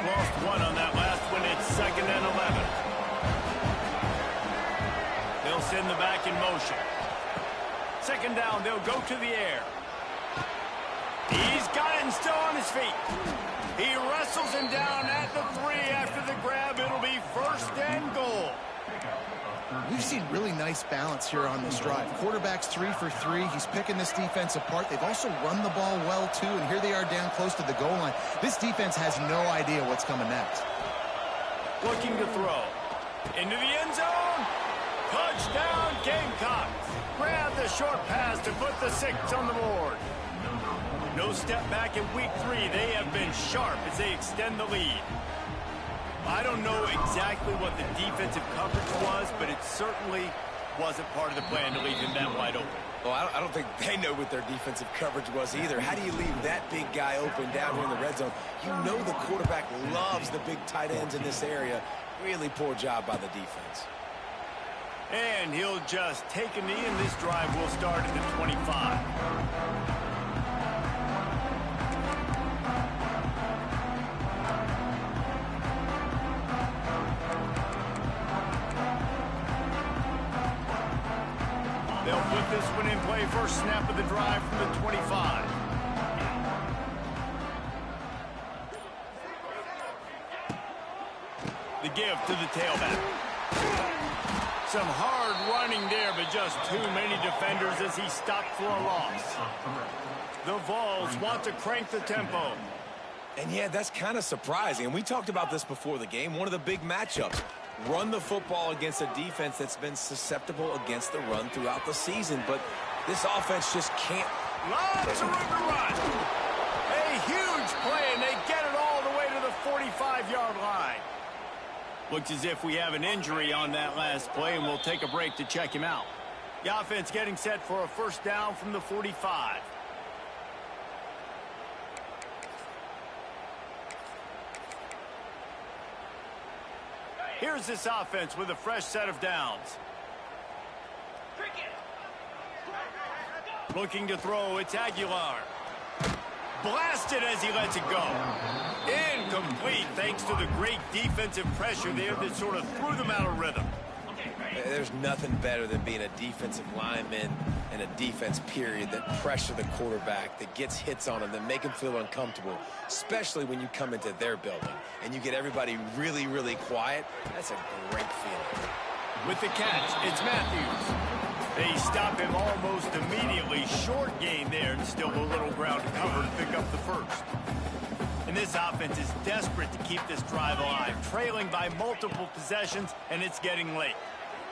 Lost one on that last one. It's 2nd and 11. They'll send the back in motion. Second down, they'll go to the air. He's got it and still on his feet. He wrestles him down at the 3 after the grab. It'll be first and goal. We've seen really nice balance here on this drive. Quarterback's 3 for 3. He's picking this defense apart. They've also run the ball well, too, and here they are down close to the goal line. This defense has no idea what's coming next. Looking to throw. Into the end zone. Touchdown, Gamecocks. Grab the short pass to put the 6 on the board. No step back in week 3. They have been sharp as they extend the lead. I don't know exactly what the defensive coverage was, but it certainly wasn't part of the plan to leave him that wide open. Well, I don't think they know what their defensive coverage was either. How do you leave that big guy open down here in the red zone? You know the quarterback loves the big tight ends in this area. Really poor job by the defense. And he'll just take a knee, and this drive will start at the 25. They'll put this one in play. First snap of the drive from the 25. The give to the tailback. Some hard running there, but just too many defenders as he stopped for a loss. The Vols want to crank the tempo. And yeah, that's kind of surprising. And we talked about this before the game. One of the big matchups. Run the football against a defense that's been susceptible against the run throughout the season. But this offense just can't. Lots of room to run. A huge play, and they get it all the way to the 45-yard line. Looks as if we have an injury on that last play, and we'll take a break to check him out. The offense getting set for a first down from the 45. Here's this offense with a fresh set of downs. Looking to throw, it's Aguilar. Blasted as he lets it go. Incomplete thanks to the great defensive pressure there that sort of threw them out of rhythm. There's nothing better than being a defensive lineman and a defense period that pressure the quarterback, that gets hits on him, that make him feel uncomfortable, especially when you come into their building and you get everybody really, really quiet. That's a great feeling. With the catch, it's Matthews. They stop him almost immediately. Short gain there, and still a little ground cover to pick up the first. And this offense is desperate to keep this drive alive, trailing by multiple possessions, and it's getting late.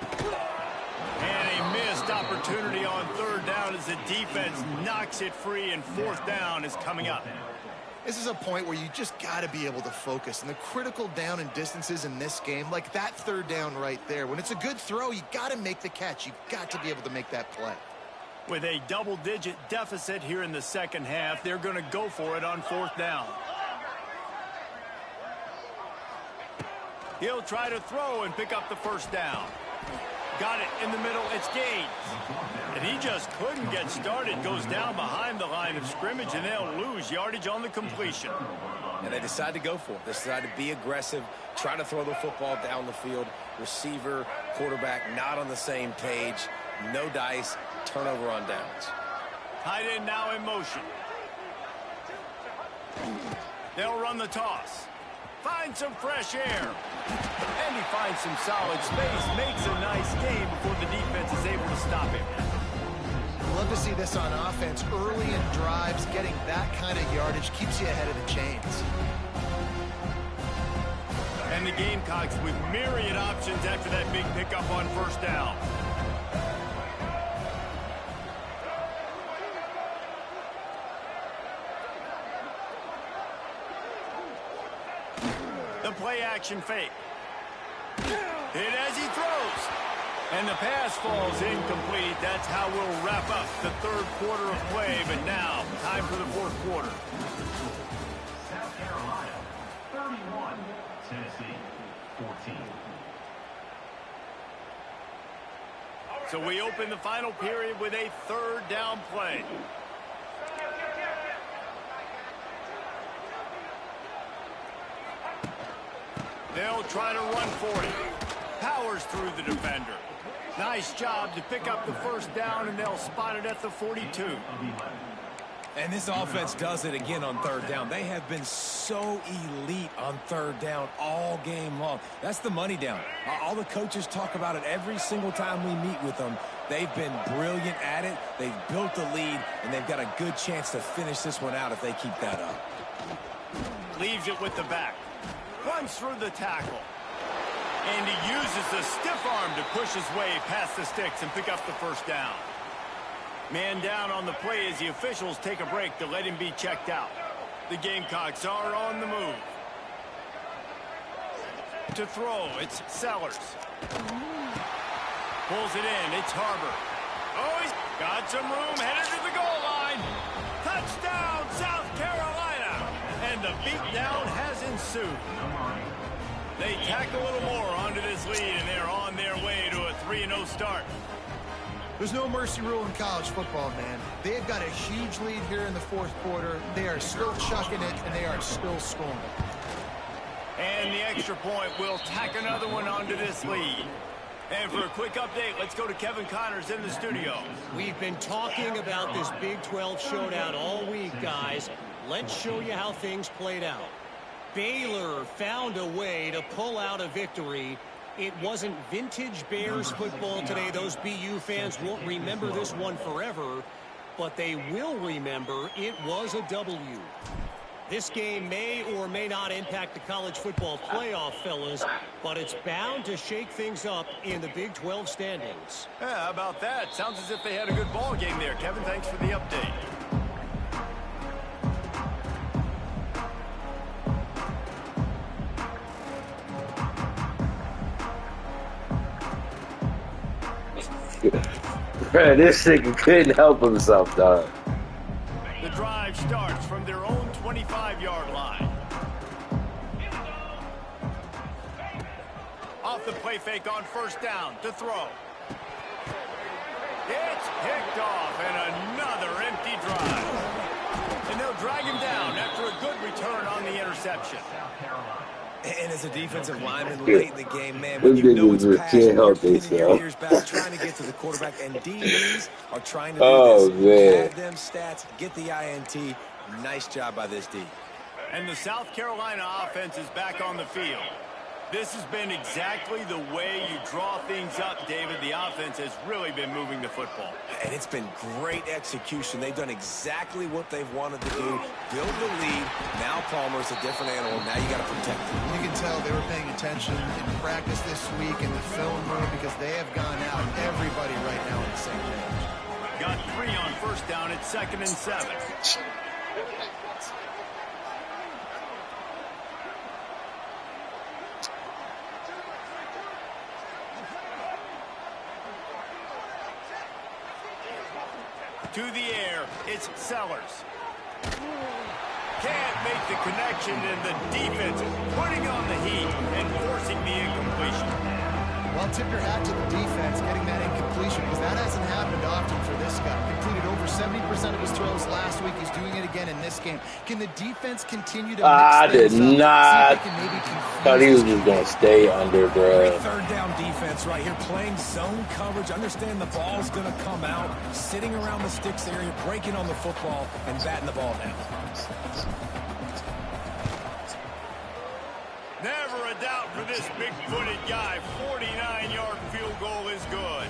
And a missed opportunity on third down as the defense knocks it free, and fourth down is coming up. This is a point where you just got to be able to focus. And the critical down and distances in this game, like that third down right there, when it's a good throw, you got to make the catch. You got to be able to make that play. With a double-digit deficit here in the second half, they're going to go for it on fourth down. He'll try to throw and pick up the first down. Got it in the middle. It's Gaines. And he just couldn't get started. Goes down behind the line of scrimmage, and they'll lose yardage on the completion. And they decide to go for it. They decide to be aggressive, try to throw the football down the field. Receiver, quarterback, not on the same page. No dice. Turnover on downs. Tight end now in motion. They'll run the toss. Find some fresh air. And he finds some solid space. Makes a nice gain before the defense is able to stop him. Love to see this on offense. Early in drives, getting that kind of yardage keeps you ahead of the chains. And the Gamecocks with myriad options after that big pickup on first down. The play action fake. Hit as he throws. And the pass falls incomplete. That's how we'll wrap up the third quarter of play. But now, time for the fourth quarter. South Carolina, 31. Tennessee, 14. So we open the final period with a third down play. They'll try to run for it. Powers through the defender. Nice job to pick up the first down, and they'll spot it at the 42. And this offense does it again on third down. They have been so elite on third down all game long. That's the money down. All the coaches talk about it every single time we meet with them. They've been brilliant at it. They've built the lead, and they've got a good chance to finish this one out if they keep that up. Leaves it with the back. Runs through the tackle. And he uses the stiff arm to push his way past the sticks and pick up the first down. Man down on the play as the officials take a break to let him be checked out. The Gamecocks are on the move. To throw, it's Sellers. Pulls it in, it's Harbor. Oh, he's got some room, headed to the goal line. Touchdown, South Carolina. And the beatdown has ensued. They tack a little more onto this lead, and they're on their way to a 3-0 start. There's no mercy rule in college football, man. They've got a huge lead here in the fourth quarter. They are still chucking it, and they are still scoring. And the extra point will tack another one onto this lead. And for a quick update, let's go to Kevin Connors in the studio. We've been talking about this Big 12 showdown all week, guys. Let's show you how things played out. Baylor found a way to pull out a victory. It wasn't vintage Bears football today. Those BU fans won't remember this one forever, but they will remember it was a W. This game may or may not impact the college football playoff, fellas, but it's bound to shake things up in the Big 12 standings. Yeah, how about that? Sounds as if they had a good ball game there. Kevin, thanks for the update. Bro, this nigga couldn't help himself, dog. The drive starts from their own 25-yard line. Off the play fake on first down to throw. It's picked off, and another empty drive. And they'll drag him down after a good return on the interception. And as a defensive lineman late in the game, man, when you know it's passion, you're pinning your ears back, trying to get to the quarterback, and DBs are trying to do this. Add them stats, get the INT. Nice job by this D. And the South Carolina offense is back on the field. This has been exactly the way you draw things up, David. The offense has really been moving the football. And it's been great execution. They've done exactly what they've wanted to do. Build the lead. Now Palmer's a different animal. Now you got to protect him. You can tell they were paying attention in practice this week in the film room because they have gone out, everybody right now on the same page. Got 3 on first down at 2nd and 7. To the air, it's Sellers. Can't make the connection, and the defense putting on the heat and forcing the incompletion. Well, tip your hat to the defense getting that incompletion because that hasn't happened often for this guy. Completed over 70% of his throws last week. He's doing it again in this game. Can the defense continue to I did mix things not. up? See if they can maybe Thought he was just going to stay under, bro. Great third down defense right here, playing zone coverage. Understand the ball's going to come out, sitting around the sticks area, breaking on the football, and batting the ball down. Never a doubt for this big-footed guy. 49-yard field goal is good.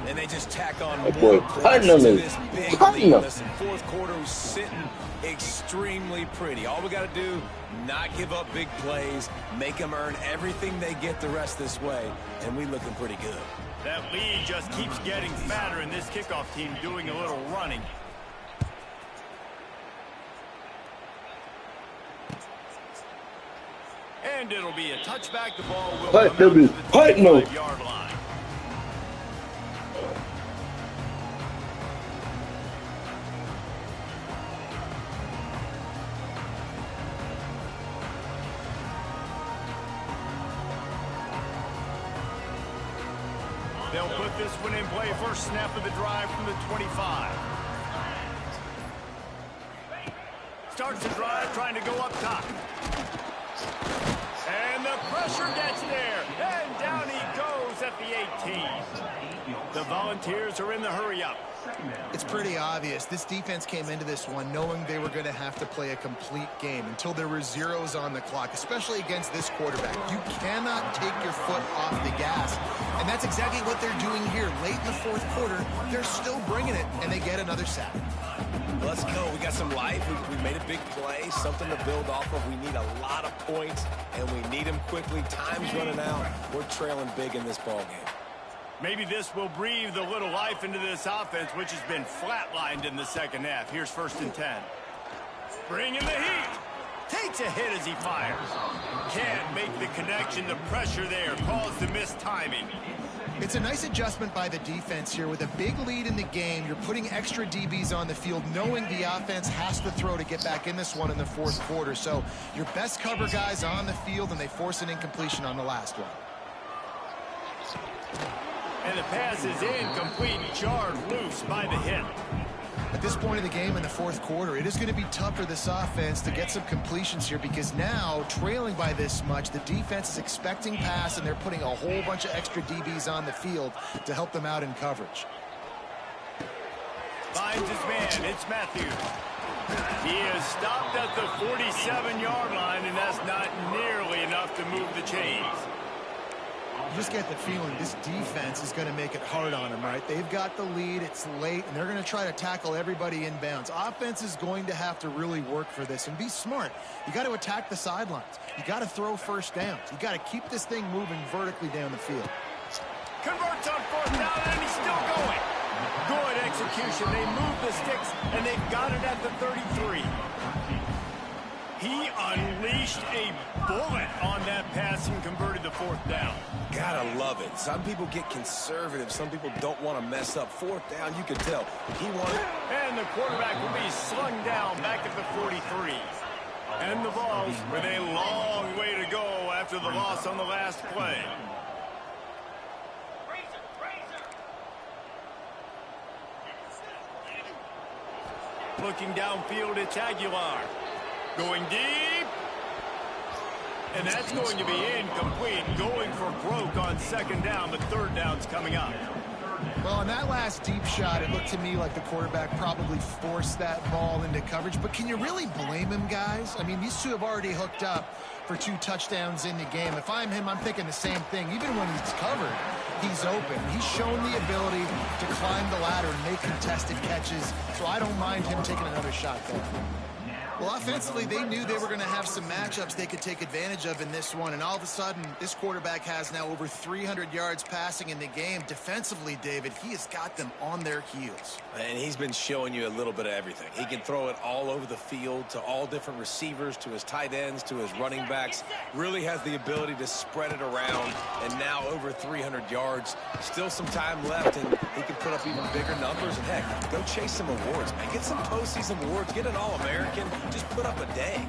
And they just tack on That more boy points Putnam to is this big Putnam. lead. Listen, fourth quarter was sitting extremely pretty. All we got to do, not give up big plays, make them earn everything they get the rest this way, and we looking pretty good. That lead just keeps getting fatter, and this kickoff team doing a little running. And it'll be a touchback. The ball will come out to the 25-yard line. They'll put this one in play. First snap of the drive from the 25. Starts the drive, trying to go up top. And the pressure gets there. And down he goes at the 18. The Volunteers are in the hurry-up. It's pretty obvious. This defense came into this one knowing they were going to have to play a complete game until there were zeros on the clock, especially against this quarterback. You cannot take your foot off the gas. And that's exactly what they're doing here. Late in the fourth quarter, they're still bringing it, and they get another sack. Let's go. We got some life. We made a big play, something to build off of. We need a lot of points, and we need them quickly. Time's running out. We're trailing big in this ball game. Maybe this will breathe a little life into this offense, which has been flatlined in the second half. Here's 1st and 10. Bringing the heat. Takes a hit as he fires. Can't make the connection. The pressure there caused the missed timing. It's a nice adjustment by the defense here. With a big lead in the game, you're putting extra DBs on the field, knowing the offense has to throw to get back in this one in the fourth quarter. So your best cover guys on the field, and they force an incompletion on the last one. And the pass is incomplete, jarred loose by the hit. At this point in the game in the fourth quarter, it is going to be tough for this offense to get some completions here, because now, trailing by this much, the defense is expecting pass, and they're putting a whole bunch of extra DBs on the field to help them out in coverage. Finds his man. It's Matthews. He is stopped at the 47-yard line, and that's not nearly enough to move the chains. You just get the feeling this defense is going to make it hard on them, right? They've got the lead, it's late, and they're going to try to tackle everybody inbounds. Offense is going to have to really work for this and be smart. You got to attack the sidelines. You got to throw first downs. You got to keep this thing moving vertically down the field. Converts on 4th down, and he's still going. Good execution. They move the sticks, and they've got it at the 33. He unleashed a bullet on that pass and converted the 4th down. Gotta love it. Some people get conservative. Some people don't want to mess up. 4th down, you can tell. He wanted. And the quarterback will be slung down back at the 43. And the Vols with a long way to go after the loss on the last play. Looking downfield, it's Aguilar. Going deep. And that's going to be incomplete. Going for broke on 2nd down, but 3rd down's coming up. Well, on that last deep shot, it looked to me like the quarterback probably forced that ball into coverage. But can you really blame him, guys? I mean, these two have already hooked up for 2 touchdowns in the game. If I'm him, I'm thinking the same thing. Even when he's covered, he's open. He's shown the ability to climb the ladder and make contested catches, so I don't mind him taking another shot there. Well, offensively, they knew they were going to have some matchups they could take advantage of in this one, and all of a sudden, this quarterback has now over 300 yards passing in the game. Defensively, David, he has got them on their heels. And he's been showing you a little bit of everything. He can throw it all over the field to all different receivers, to his tight ends, to his running backs. Really has the ability to spread it around, and now over 300 yards. Still some time left, and he can put up even bigger numbers. And heck, go chase some awards, man. Get some postseason awards. Get an All-American. Just put up a day.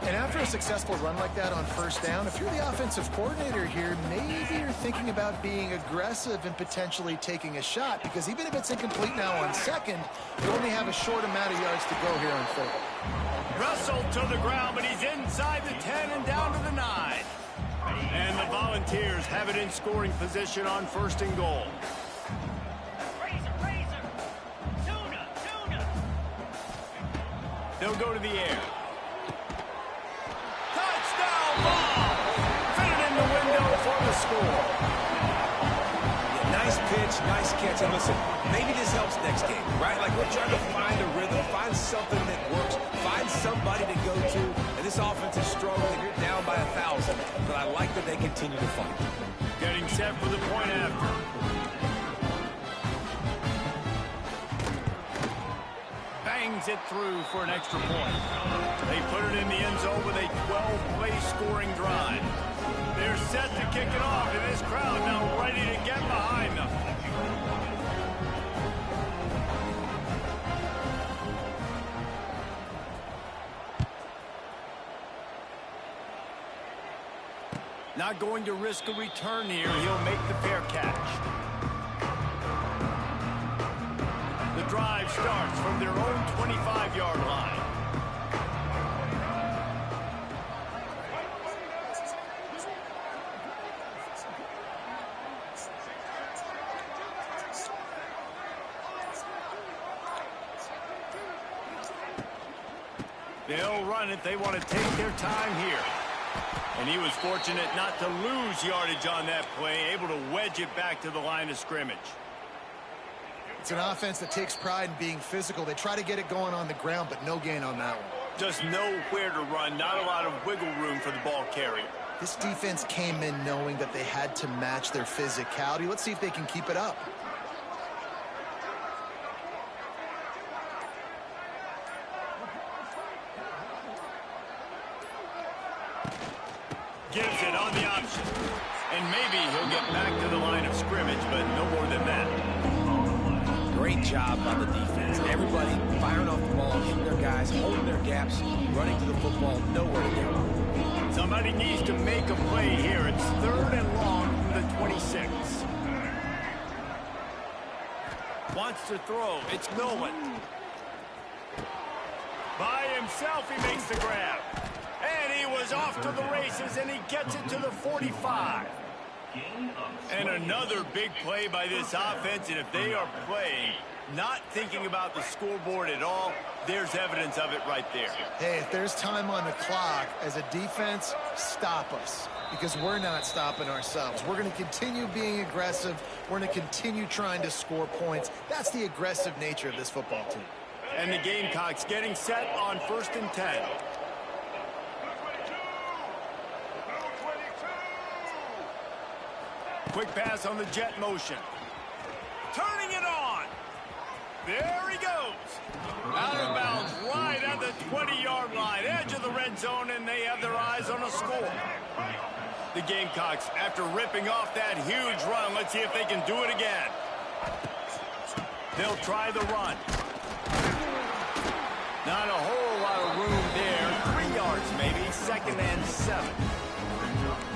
And after a successful run like that on 1st down, if you're the offensive coordinator here, maybe you're thinking about being aggressive and potentially taking a shot, because even if it's incomplete now on 2nd, you only have a short amount of yards to go here on 3rd. Wrestled to the ground, but he's inside the 10 and down to the 9. And the Volunteers have it in scoring position on 1st and goal. They'll go to the air. Touchdown ball! Fit it in the window for the score. Yeah, nice pitch, nice catch. And listen, maybe this helps next game, right? Like, we're trying to find a rhythm, find something that works, find somebody to go to. And this offense is struggling. You're down by 1,000. But I like that they continue to fight. Getting set for the point after. Bangs it through for an extra point. They put it in the end zone with a 12-play scoring drive. They're set to kick it off, and this crowd now ready to get behind them. Not going to risk a return here. He'll make the fair catch. The drive starts from their own 25-yard line. They'll run it. They want to take their time here. And he was fortunate not to lose yardage on that play, able to wedge it back to the line of scrimmage. It's an offense that takes pride in being physical. They try to get it going on the ground, but no gain on that one. Just nowhere to run, not a lot of wiggle room for the ball carrier. This defense came in knowing that they had to match their physicality. Let's see if they can keep it up. Gives it on the option. And maybe he'll get back to the line of scrimmage, but no more than that. Great job on the defense. Everybody firing off the ball, hitting their guys, holding their gaps, running to the football, nowhere to go. Somebody needs to make a play here. It's 3rd and long from the 26. Wants to throw. It's Nolan. By himself, he makes the grab. And he was off to the races, and he gets it to the 45. And another big play by this offense, and if they are playing, not thinking about the scoreboard at all, there's evidence of it right there. Hey, if there's time on the clock, as a defense, stop us. Because we're not stopping ourselves. We're going to continue being aggressive. We're going to continue trying to score points. That's the aggressive nature of this football team. And the Gamecocks getting set on 1st and 10. Quick pass on the jet motion. Turning it on. There he goes. Out of bounds right at the 20-yard line. Edge of the red zone, and they have their eyes on a score. The Gamecocks, after ripping off that huge run, let's see if they can do it again. They'll try the run. Not a whole lot of room there. 3 yards maybe. 2nd and 7.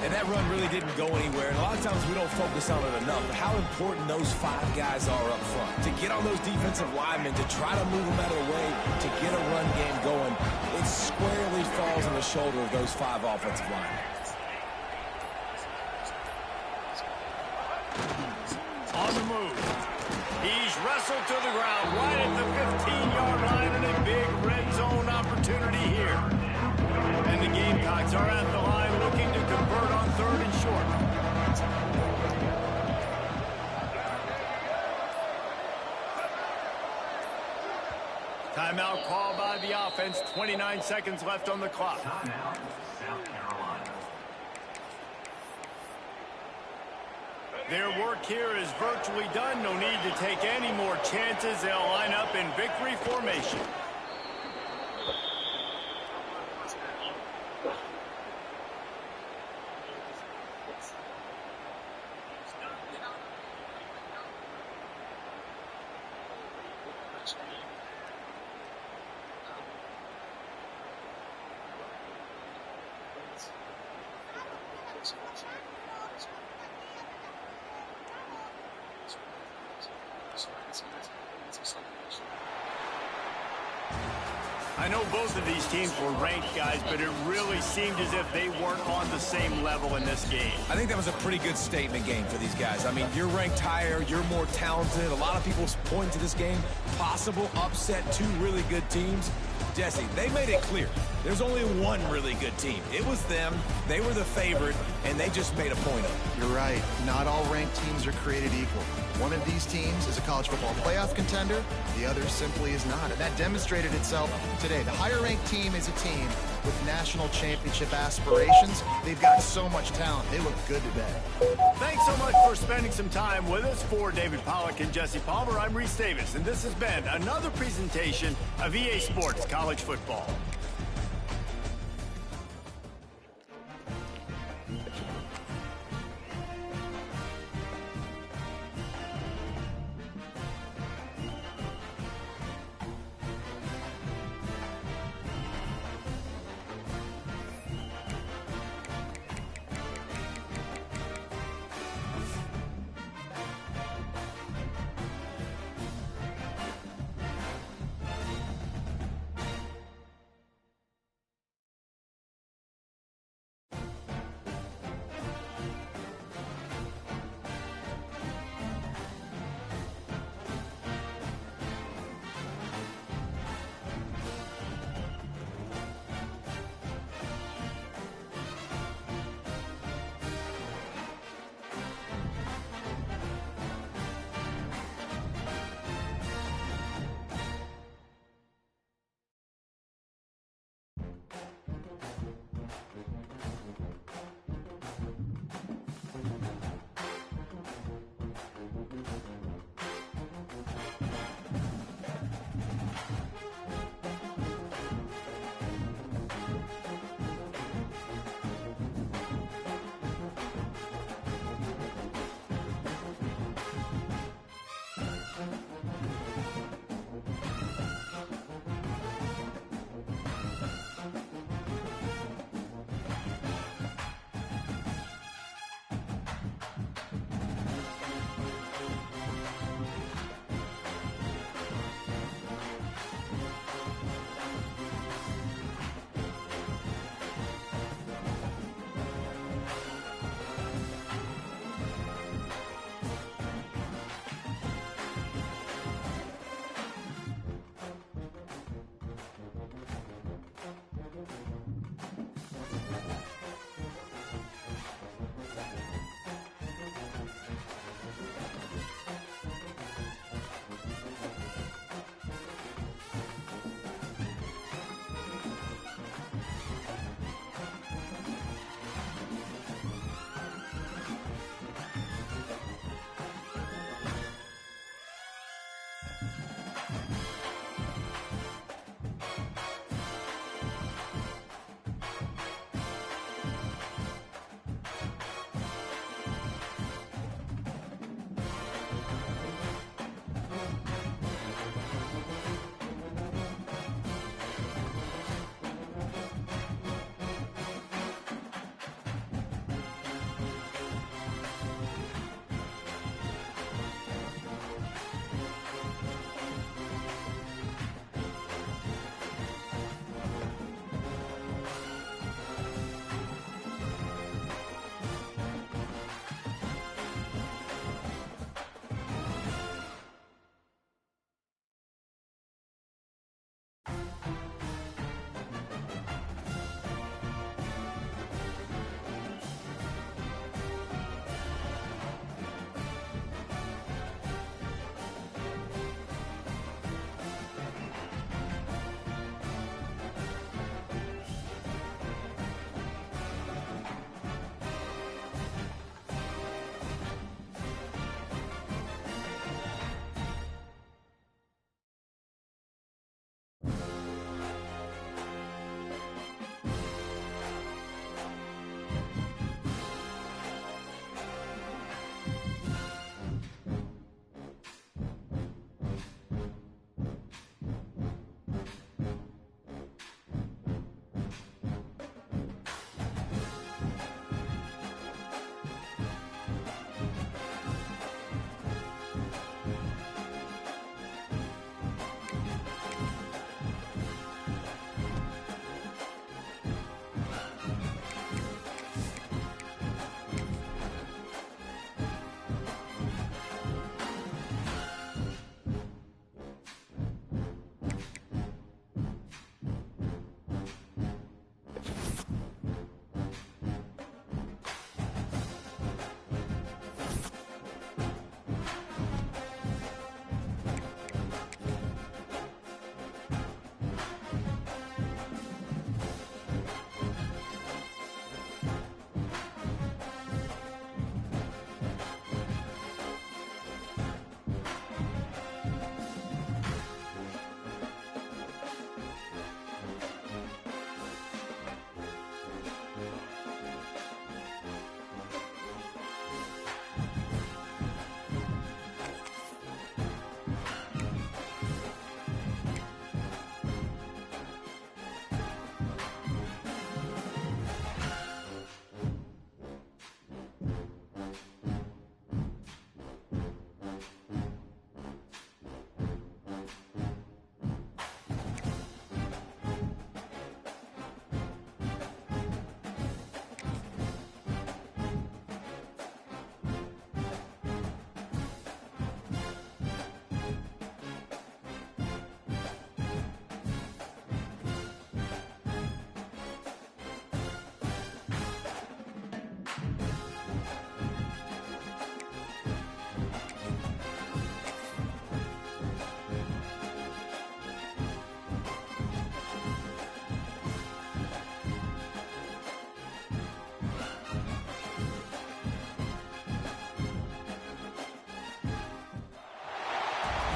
And that run really didn't go anywhere. And a lot of times we don't focus on it enough. But how important those 5 guys are up front. To get on those defensive linemen, to try to move them out of the way, to get a run game going, it squarely falls on the shoulder of those 5 offensive linemen. On the move. He's wrestled to the ground right at the 15-yard line, and a big red zone opportunity here. And the Gamecocks are at the line looking to convert on 3rd and short. Timeout called by the offense. 29 seconds left on the clock. Timeout, South Carolina. Their work here is virtually done. No need to take any more chances. They'll line up in victory formation. I know both of these teams were ranked, guys, but it really seemed as if they weren't on the same level in this game. I think that was a pretty good statement game for these guys. I mean, you're ranked higher, you're more talented. A lot of people point to this game, possible upset, 2 really good teams. Jesse, they made it clear. There's only one really good team. It was them. They were the favorite, and they just made a point of it. You're right. Not all ranked teams are created equal. One of these teams is a college football playoff contender. The other simply is not. And that demonstrated itself today. The higher-ranked team is a team with national championship aspirations. They've got so much talent. They look good today. Thanks so much for spending some time with us. For David Pollack and Jesse Palmer, I'm Reese Davis, and this has been another presentation of EA Sports College Football.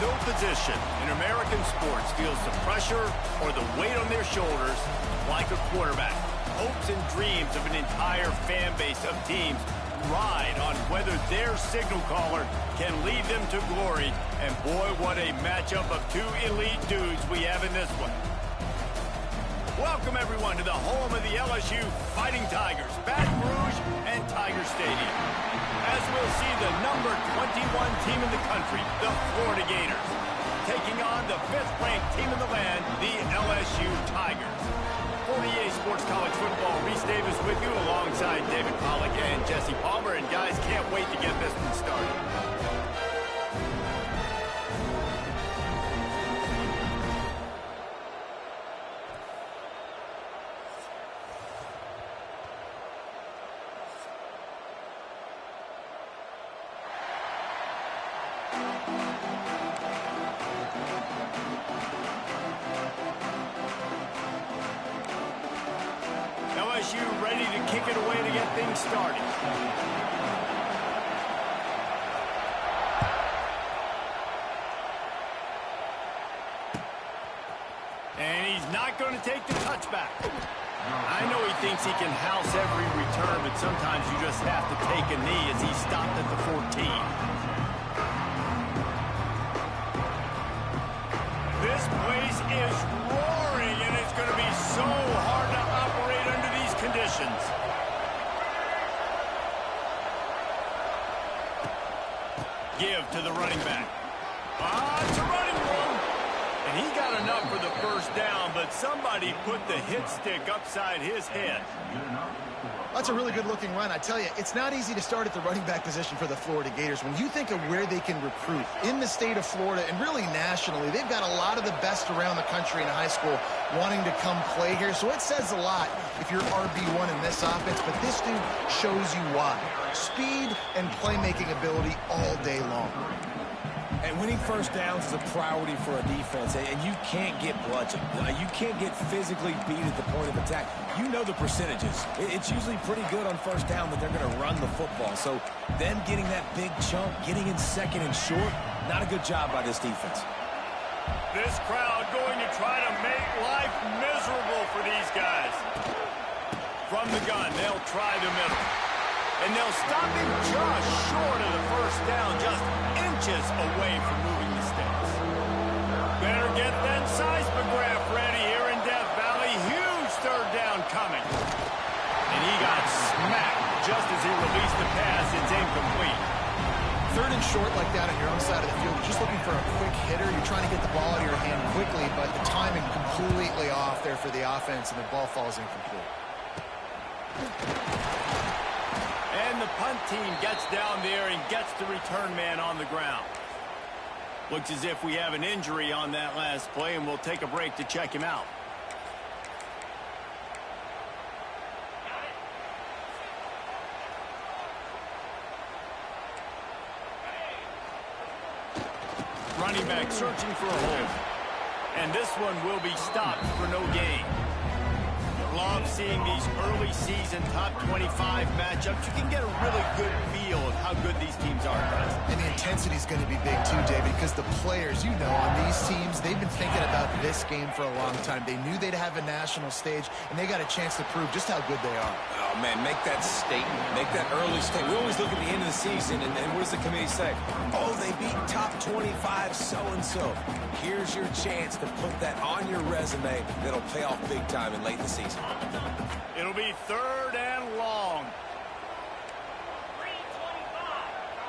No position in American sports feels the pressure or the weight on their shoulders like a quarterback. Hopes and dreams of an entire fan base of teams ride on whether their signal caller can lead them to glory. And boy, what a matchup of two elite dudes we have in this one. Welcome, everyone, to the home of the LSU Fighting Tigers, Baton Rouge and Tiger Stadium. As we'll see the number 21 team in the country, the Florida Gators, taking on the 5th-ranked team in the land, the LSU Tigers. For EA Sports College Football, Reese Davis with you alongside David Pollack and Jesse Palmer. And guys, can't wait to get this one started. LSU ready to kick it away to get things started. And he's not going to take the touchback. I know he thinks he can house every return, but sometimes you just have to take a knee as he stopped at the 14. This place is roaring, and it's going to be so hard to operate under these conditions. Give to the running back. It's a running room. And he got enough for the first down, but somebody put the hit stick upside his head. That's a really good-looking run. I tell you, it's not easy to start at the running back position for the Florida Gators. When you think of where they can recruit in the state of Florida and really nationally, they've got a lot of the best around the country in high school wanting to come play here. So it says a lot if you're RB1 in this offense, but this dude shows you why. Speed and playmaking ability all day long. And winning first downs is a priority for a defense, and you can't get bludgeoned. You can't get physically beat at the point of attack. You know the percentages. It's usually pretty good on first down that they're going to run the football. So them getting that big chunk, getting in second and short, not a good job by this defense. This crowd going to try to make life miserable for these guys. From the gun, they'll try the middle. And they'll stop him just short of the first down, just inches away from moving the sticks. Better get that seismograph ready here in Death Valley. Huge third down coming. And he got smacked just as he released the pass. It's incomplete. Third and short like that on your own side of the field, you're just looking for a quick hitter. You're trying to get the ball out of your hand quickly, but the timing completely off there for the offense, and the ball falls incomplete. And the punt team gets down there and gets the return man on the ground. Looks as if we have an injury on that last play, and we'll take a break to check him out. Running back searching for a hole. And this one will be stopped for no gain. Love seeing these early season top 25 matchups. You can get a really good feel of how good these teams are, guys. And the intensity is going to be big too, David, because the players, you know, on these teams, they've been thinking about this game for a long time. They knew they'd have a national stage, and they got a chance to prove just how good they are. Oh, man, make that statement. Make that early statement. We always look at the end of the season, and what does the committee say? Oh, they beat top 25 so-and-so. Here's your chance to put that on your resume that'll pay off big time in late in the season. It'll be third and long.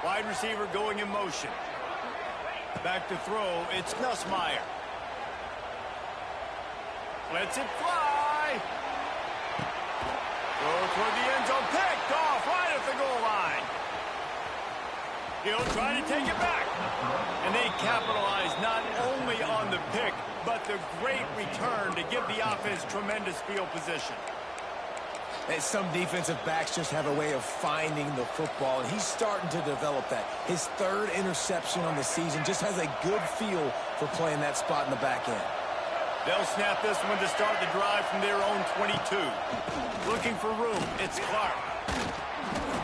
Wide receiver going in motion. Back to throw. It's Nussmeier. Lets it fly. Throw toward the end zone. Picked off right at the goal line. He'll try to take it back. And they capitalize not only on the pick, but the great return to give the offense tremendous field position. And some defensive backs just have a way of finding the football, and he's starting to develop that. His third interception on the season, just has a good feel for playing that spot in the back end. They'll snap this one to start the drive from their own 22. Looking for room. It's Clark.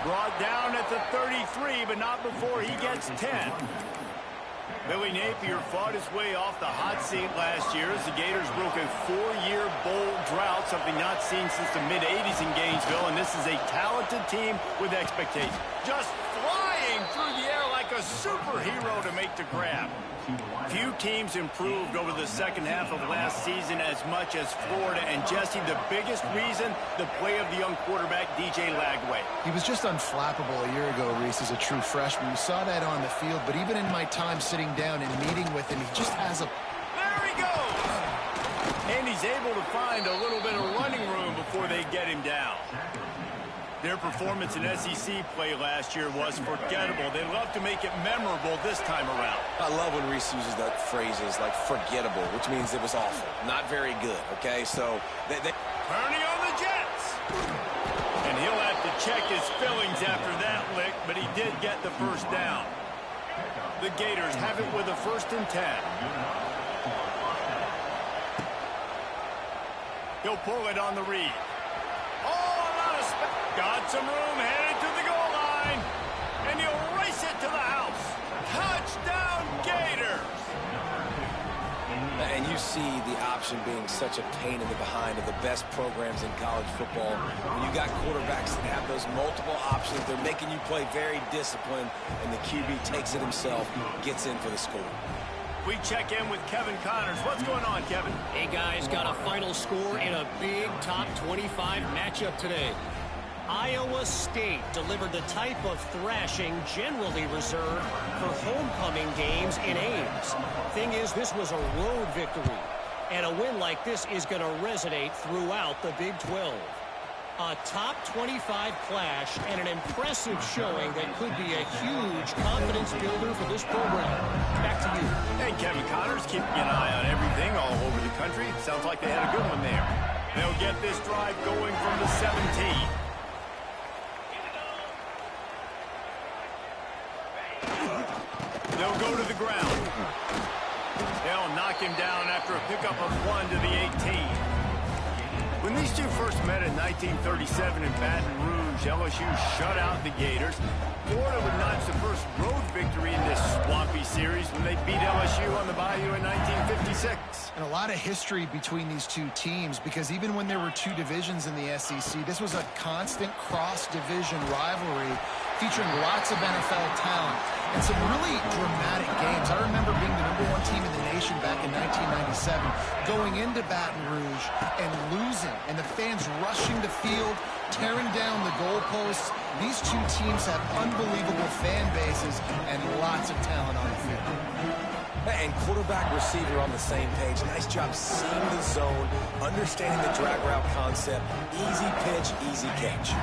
Brought down at the 33, but not before he gets 10. Billy Napier fought his way off the hot seat last year as the Gators broke a 4-year bowl drought, something not seen since the mid-'80s in Gainesville, and this is a talented team with expectations. Just flying through the air like a superhero to make the grab. Few teams improved over the second half of last season as much as Florida. And, Jesse, the biggest reason, the play of the young quarterback, DJ Lagway. He was just unflappable a year ago, Reese, as a true freshman. We saw that on the field, but even in my time sitting down and meeting with him, he just has a... There he goes! And he's able to find a little bit of running room before they get him down. Their performance in SEC play last year was forgettable. They love to make it memorable this time around. I love when Reese uses that phrases like forgettable, which means it was awful, not very good, okay? So, Turning on the Jets. And he'll have to check his fillings after that lick, but he did get the first down. The Gators have it with a 1st and 10. He'll pull it on the read. Got some room, headed to the goal line, and he'll race it to the house. Touchdown, Gators! And you see the option being such a pain in the behind of the best programs in college football. When you got quarterbacks that have those multiple options, they're making you play very disciplined, and the QB takes it himself, gets in for the score. We check in with Kevin Connors. What's going on, Kevin? Hey, guys, got a final score in a big top 25 matchup today. Iowa State delivered the type of thrashing generally reserved for homecoming games in Ames. Thing is, this was a road victory, and a win like this is going to resonate throughout the Big 12. A top 25 clash and an impressive showing that could be a huge confidence builder for this program. Back to you. Hey, Kevin Connors, keeping an eye on everything all over the country. Sounds like they had a good one there. They'll get this drive going from the 17. They'll go to the ground. They'll knock him down after a pickup of 1 to the 18. When these two first met in 1937 in Baton Rouge, LSU shut out the Gators. Florida would notch the first road victory in this swampy series when they beat LSU on the Bayou in 1956. And a lot of history between these two teams, because even when there were two divisions in the SEC, this was a constant cross-division rivalry featuring lots of NFL talent and some really dramatic games. I remember being the #1 team in the nation back in 1997, going into Baton Rouge and losing, and the fans rushing the field, tearing down the goalposts. These two teams have unbelievable fan bases and lots of talent on the field. And quarterback receiver on the same page. Nice job seeing the zone, understanding the drag route concept. Easy pitch, easy catch.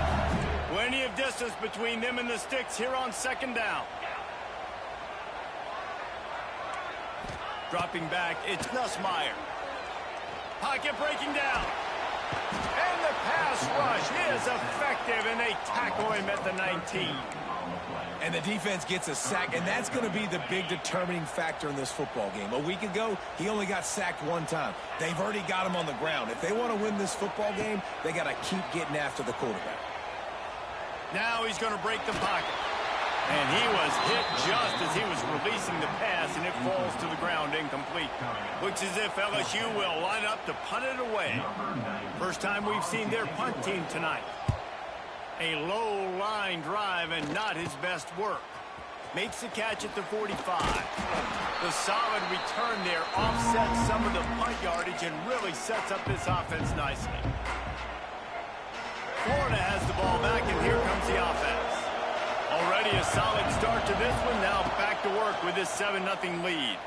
Plenty of distance between them and the sticks here on 2nd down. Dropping back, it's Nussmeier. Pocket breaking down. And the pass rush is effective, and they tackle him at the 19. And the defense gets a sack, and that's going to be the big determining factor in this football game. A week ago, he only got sacked 1 time. They've already got him on the ground. If they want to win this football game, they got to keep getting after the quarterback. Now he's going to break the pocket. And he was hit just as he was releasing the pass, and it falls to the ground incomplete. Looks as if LSU will line up to punt it away. First time we've seen their punt team tonight. A low line drive and not his best work. Makes the catch at the 45. The solid return there offsets some of the punt yardage and really sets up this offense nicely. Florida has the ball back, and here comes the offense. Already a solid start to this one. Now back to work with this 7-0 lead.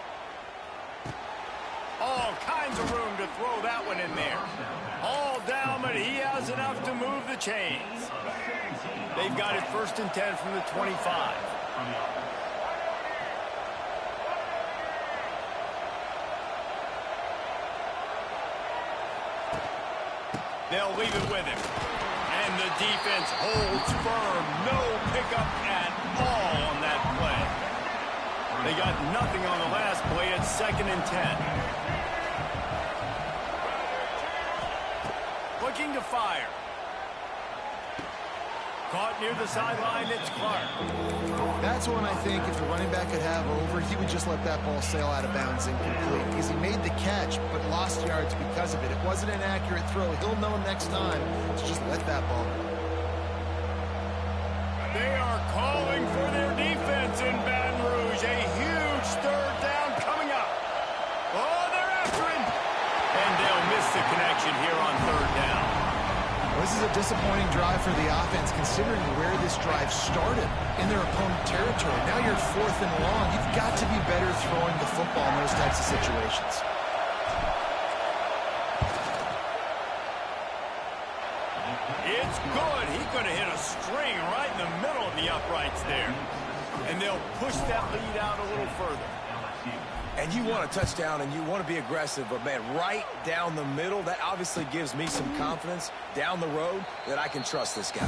All kinds of room to throw that one in there. All down, but he has enough to move the chains. They've got it 1st and 10 from the 25. They'll leave it with him. And the defense holds firm. No pickup at all on that play. They got nothing on the last play. It's 2nd and 10. Looking to fire. Caught near the sideline, it's Clark. That's one I think if the running back could have over, he would just let that ball sail out of bounds incomplete. Because he made the catch, but lost yards because of it. It wasn't an accurate throw. He'll know next time to just let that ball go. They are calling for their defense in Baton Rouge. A huge third down coming up. Oh, they're after him. And they'll miss the connection here on third down. This is a disappointing drive for the offense, considering where this drive started in their opponent territory. Now you're 4th and long. You've got to be better throwing the football in those types of situations. It's good. He could have hit a string right in the middle of the uprights there. And they'll push that lead out a little further. And you want a touchdown and you want to be aggressive, but man, right down the middle, that obviously gives me some confidence down the road that I can trust this guy.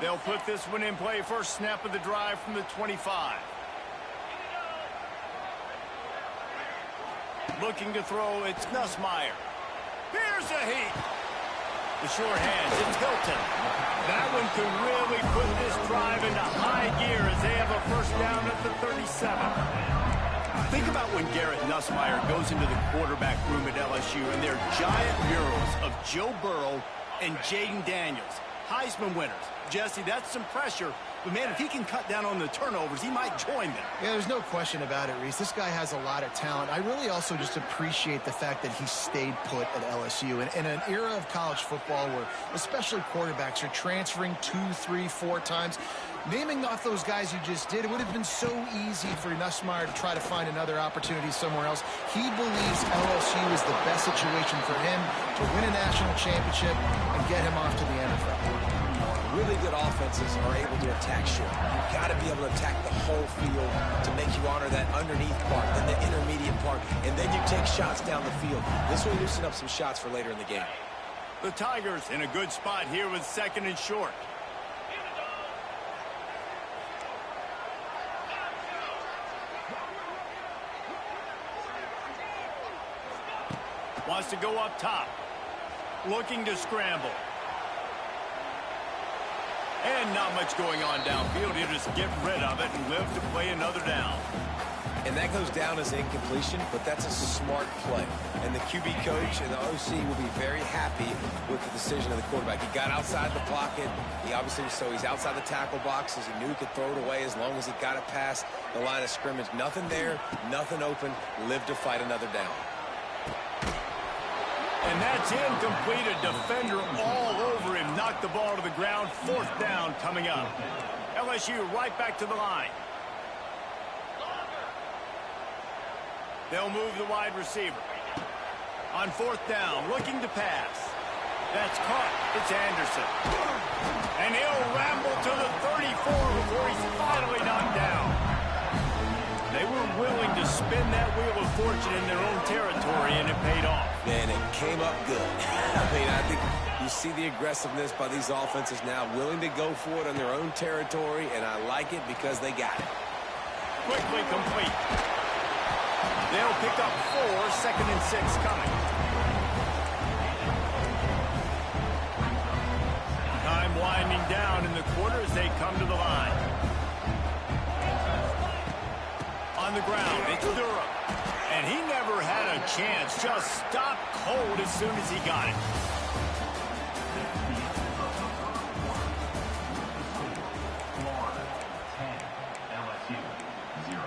They'll put this one in play. First snap of the drive from the 25. Looking to throw, it's Nussmeier. Here's a heat. The short hands, it's Hilton. That one could really put this drive into high gear as they have a first down at the 37. Think about when Garrett Nussmeier goes into the quarterback room at LSU and their giant murals of Joe Burrow and Jaden Daniels. Heisman winners. Jesse, that's some pressure. But, man, if he can cut down on the turnovers, he might join them. Yeah, there's no question about it, Reese. This guy has a lot of talent. I really also just appreciate the fact that he stayed put at LSU. In an era of college football where especially quarterbacks are transferring 2, 3, 4 times, naming off those guys you just did, it would have been so easy for Nussmeier to try to find another opportunity somewhere else. He believes LSU is the best situation for him to win a national championship and get him off to the NFL. Really good offenses are able to attack short. You've got to be able to attack the whole field to make you honor that underneath part, then the intermediate part, and then you take shots down the field. This will loosen up some shots for later in the game. The Tigers in a good spot here with 2nd and short. Wants to go up top. Looking to scramble. And not much going on downfield. He'll just get rid of it and live to play another down. And that goes down as incompletion, but that's a smart play. And the QB coach and the OC will be very happy with the decision of the quarterback. He got outside the pocket. He obviously, so he's outside the tackle boxes. He knew he could throw it away as long as he got it past the line of scrimmage. Nothing there, nothing open. Live to fight another down. And that's incomplete. A defender all over him. Knocked the ball to the ground. 4th down coming up. LSU right back to the line. They'll move the wide receiver. On 4th down, looking to pass. That's caught. It's Anderson. And he'll ramble to the 34 before he's finally knocked down. They were willing to spin that wheel of fortune in their own territory, and it paid off. Man, it came up good. I mean, I think you see the aggressiveness by these offenses now, willing to go for it on their own territory, and I like it because they got it. Quickly complete. They'll pick up 4, 2nd and 6 coming. Time winding down in the quarter as they come to the line. On the ground, it's Durham. And he never had a chance. Just stopped cold as soon as he got it. Florida 10, LSU 0.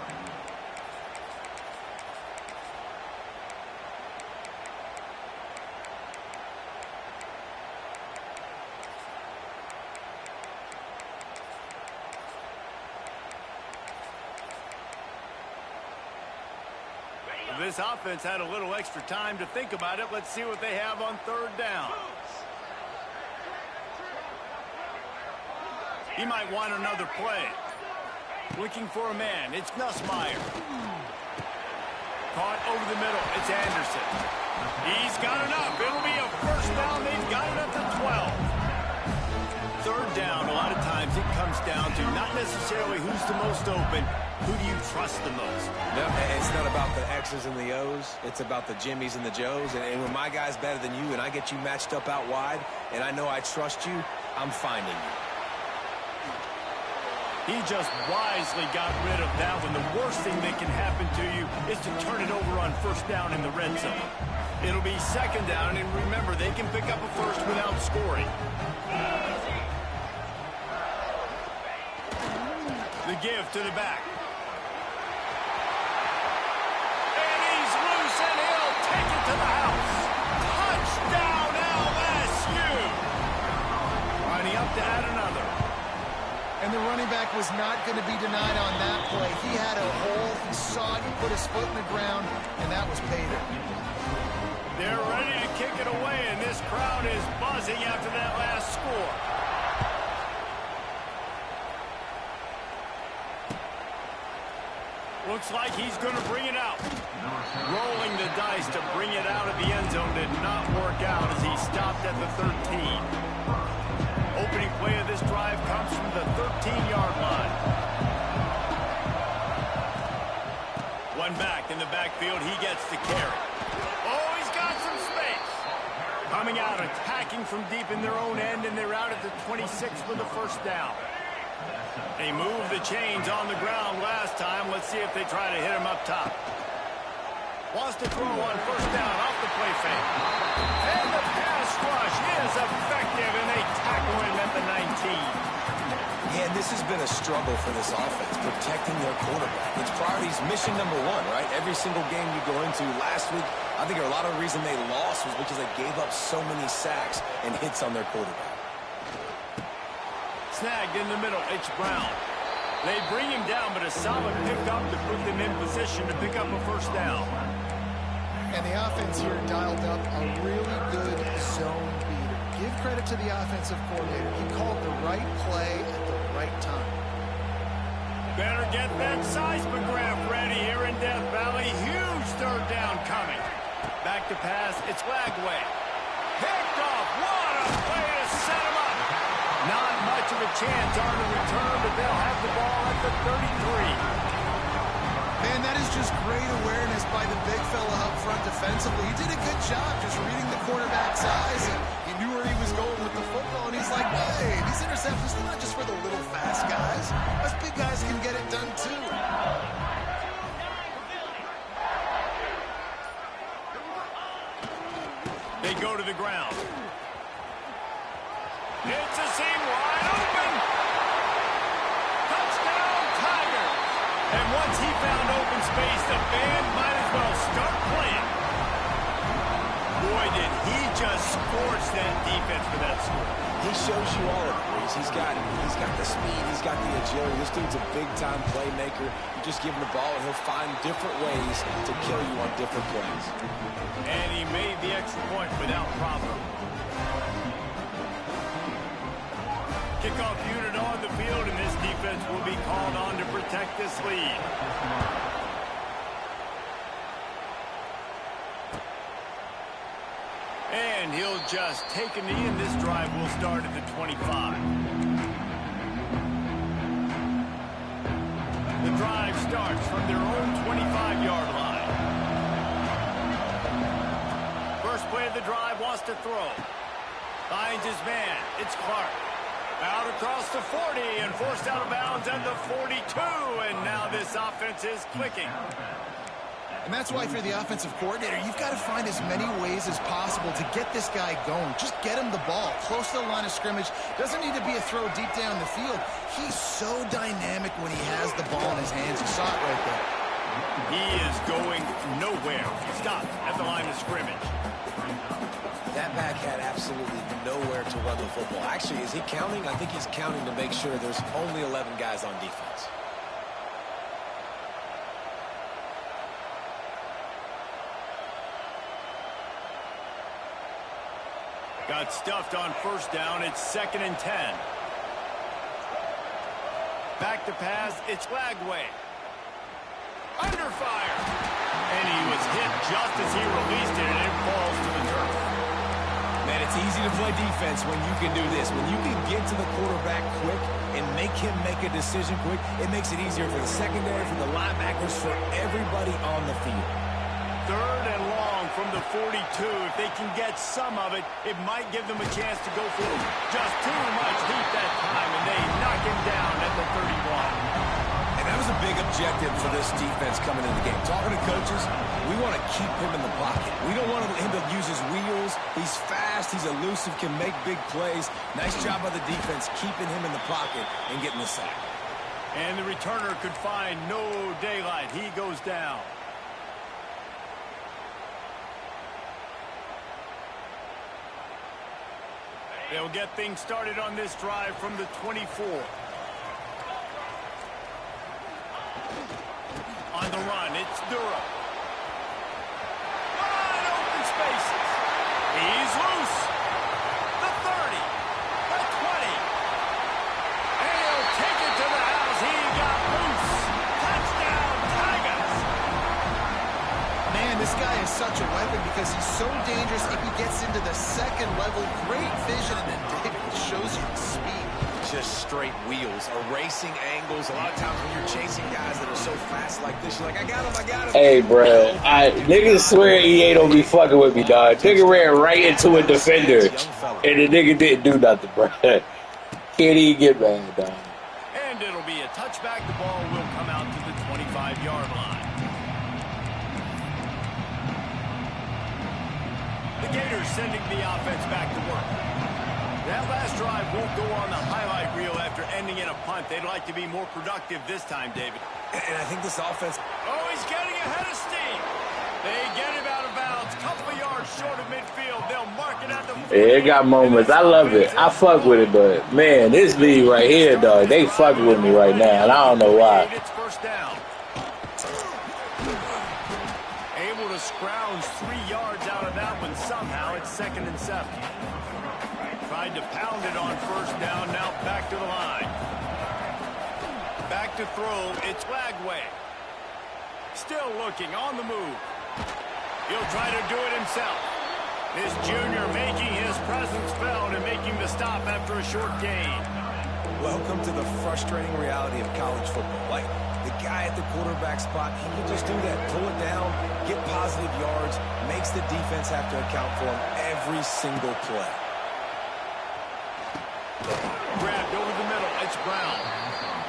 This offense had a little extra time to think about it. Let's see what they have on 3rd down. He might want another play. Looking for a man. It's Nussmeier. Caught over the middle. It's Anderson. He's got enough. It'll be a first down. They've got it at the 12. third down, a lot of times it comes down to not necessarily who's the most open, who do you trust the most? No, it's not about the X's and the O's. It's about the Jimmies and the Joes. And when my guy's better than you and I get you matched up out wide and I know I trust you, I'm finding you. He just wisely got rid of that one. The worst thing that can happen to you is to turn it over on first down in the red zone. It'll be second down, and remember, they can pick up a first without scoring. The give to the back. And he's loose, and he'll take it to the house. Touchdown, LSU! Lining up to add another. And the running back was not going to be denied on that play. He had a hole, he saw it, he put his foot in the ground, and that was paid. They're ready to kick it away, and this crowd is buzzing after that last score. Looks like he's going to bring it out. Rolling the dice to bring it out of the end zone did not work out as he stopped at the 13. Opening play of this drive comes from the 13-yard line. One back in the backfield, he gets the carry. Oh, he's got some space. Coming out, attacking from deep in their own end, and they're out at the 26 for the first down. They moved the chains on the ground last time. Let's see if they try to hit him up top. Wants to throw on first down off the play fake. And the pass rush is effective, and they tackle him at the 19. Yeah, and this has been a struggle for this offense, protecting their quarterback. It's priorities mission number one, right? Every single game you go into. Last week, I think a lot of the reason they lost was because they gave up so many sacks and hits on their quarterback. Snagged in the middle, it's Brown. They bring him down, but a solid pickup to put them in position to pick up a first down. And the offense here dialed up a really good zone beater. Give credit to the offensive coordinator. He called the right play at the right time. Better get that seismograph ready here in Death Valley. Huge third down coming. Back to pass, it's Lagway. Picked off, what a play to set him up. Not much of a chance on the return, but they'll have the ball at the 33. Man, that is just great awareness by the big fella up front defensively. He did a good job just reading the quarterback's eyes, and he knew where he was going with the football, and he's like, hey, these interceptions are not just for the little fast guys. Us big guys can get it done too. They go to the ground. It's a seam wide open. Touchdown, Tigers. And once he found open space, the band might as well start playing. Boy, did he just scorch that defense for that score. He shows you all of it, Reese. He's got the speed, he's got the agility. This dude's a big-time playmaker. You just give him the ball, and he'll find different ways to kill you on different plays. And he made the extra point without problem. Kickoff unit on the field, and this defense will be called on to protect this lead. And he'll just take a knee, and this drive will start at the 25. The drive starts from their own 25-yard line. First play of the drive, wants to throw. Finds his man. It's Clark. Out across the 40 and forced out of bounds at the 42. And now this offense is clicking. And that's why, if you're the offensive coordinator, you've got to find as many ways as possible to get this guy going. Just get him the ball close to the line of scrimmage. Doesn't need to be a throw deep down the field. He's so dynamic when he has the ball in his hands. You saw it right there. He is going nowhere. Stopped at the line of scrimmage. That back had absolutely nowhere to run the football. Actually, is he counting? I think he's counting to make sure there's only 11 guys on defense. Got stuffed on first down. It's 2nd and 10. Back to pass. It's Lagway. Under fire. And he was hit just as he released it, and it falls to the turf. Man, It's easy to play defense when you can do this. When you can get to the quarterback quick and make him make a decision quick, it makes it easier for the secondary, for the linebackers, for everybody on the field. 3rd and long from the 42. If they can get some of it, it might give them a chance to go for just too much heat that time, and they knock him down at the 31. And that was a big objective for this defense coming into the game. Talking to coaches, we want to keep him in the pocket. We don't want him to use his wheels. He's fast. He's elusive, can make big plays. Nice job by the defense keeping him in the pocket and getting the sack. And the returner could find no daylight. He goes down. They'll get things started on this drive from the 24. On the run, it's Durham. Wide open spaces. He's loose. The 30. The 20. And he'll take it to the house. He got loose. Touchdown, Tigers. Man, this guy is such a weapon because he's so dangerous if he gets into the second level. Great vision, and then David shows you the speed. Just straight wheels, erasing angles. A lot of times when you're chasing guys that are so fast like this, you're like, I got him. Hey, bro, niggas swear EA don't be fucking with me, dog. Nigga ran right into a defender, and the nigga didn't do nothing, bro. Can't even get mad, dog. And it'll be a touchback. The ball will come out to the 25-yard line. The Gators sending the offense back to work. That last drive won't go on the highlight reel after ending in a punt. They'd like to be more productive this time, David. And I think this offense... Oh, he's getting ahead of steam. They get him out of bounds. Couple of yards short of midfield. They'll mark it at the... Yeah, it got moments. I love it. I fuck with it, but, man, this league right here, dog, they fuck with me right now, and I don't know why. It's first down. Able to scrounge 3 yards out of that one somehow. It's 2nd and 7. Tried to pound it on first down, now back to the line. Back to throw, it's Lagway. Still looking, on the move. He'll try to do it himself. This junior making his presence felt and making the stop after a short gain. Welcome to the frustrating reality of college football. Like, the guy at the quarterback spot, he can just do that. Pull it down, get positive yards, makes the defense have to account for him every single play. Grabbed over the middle. It's Brown.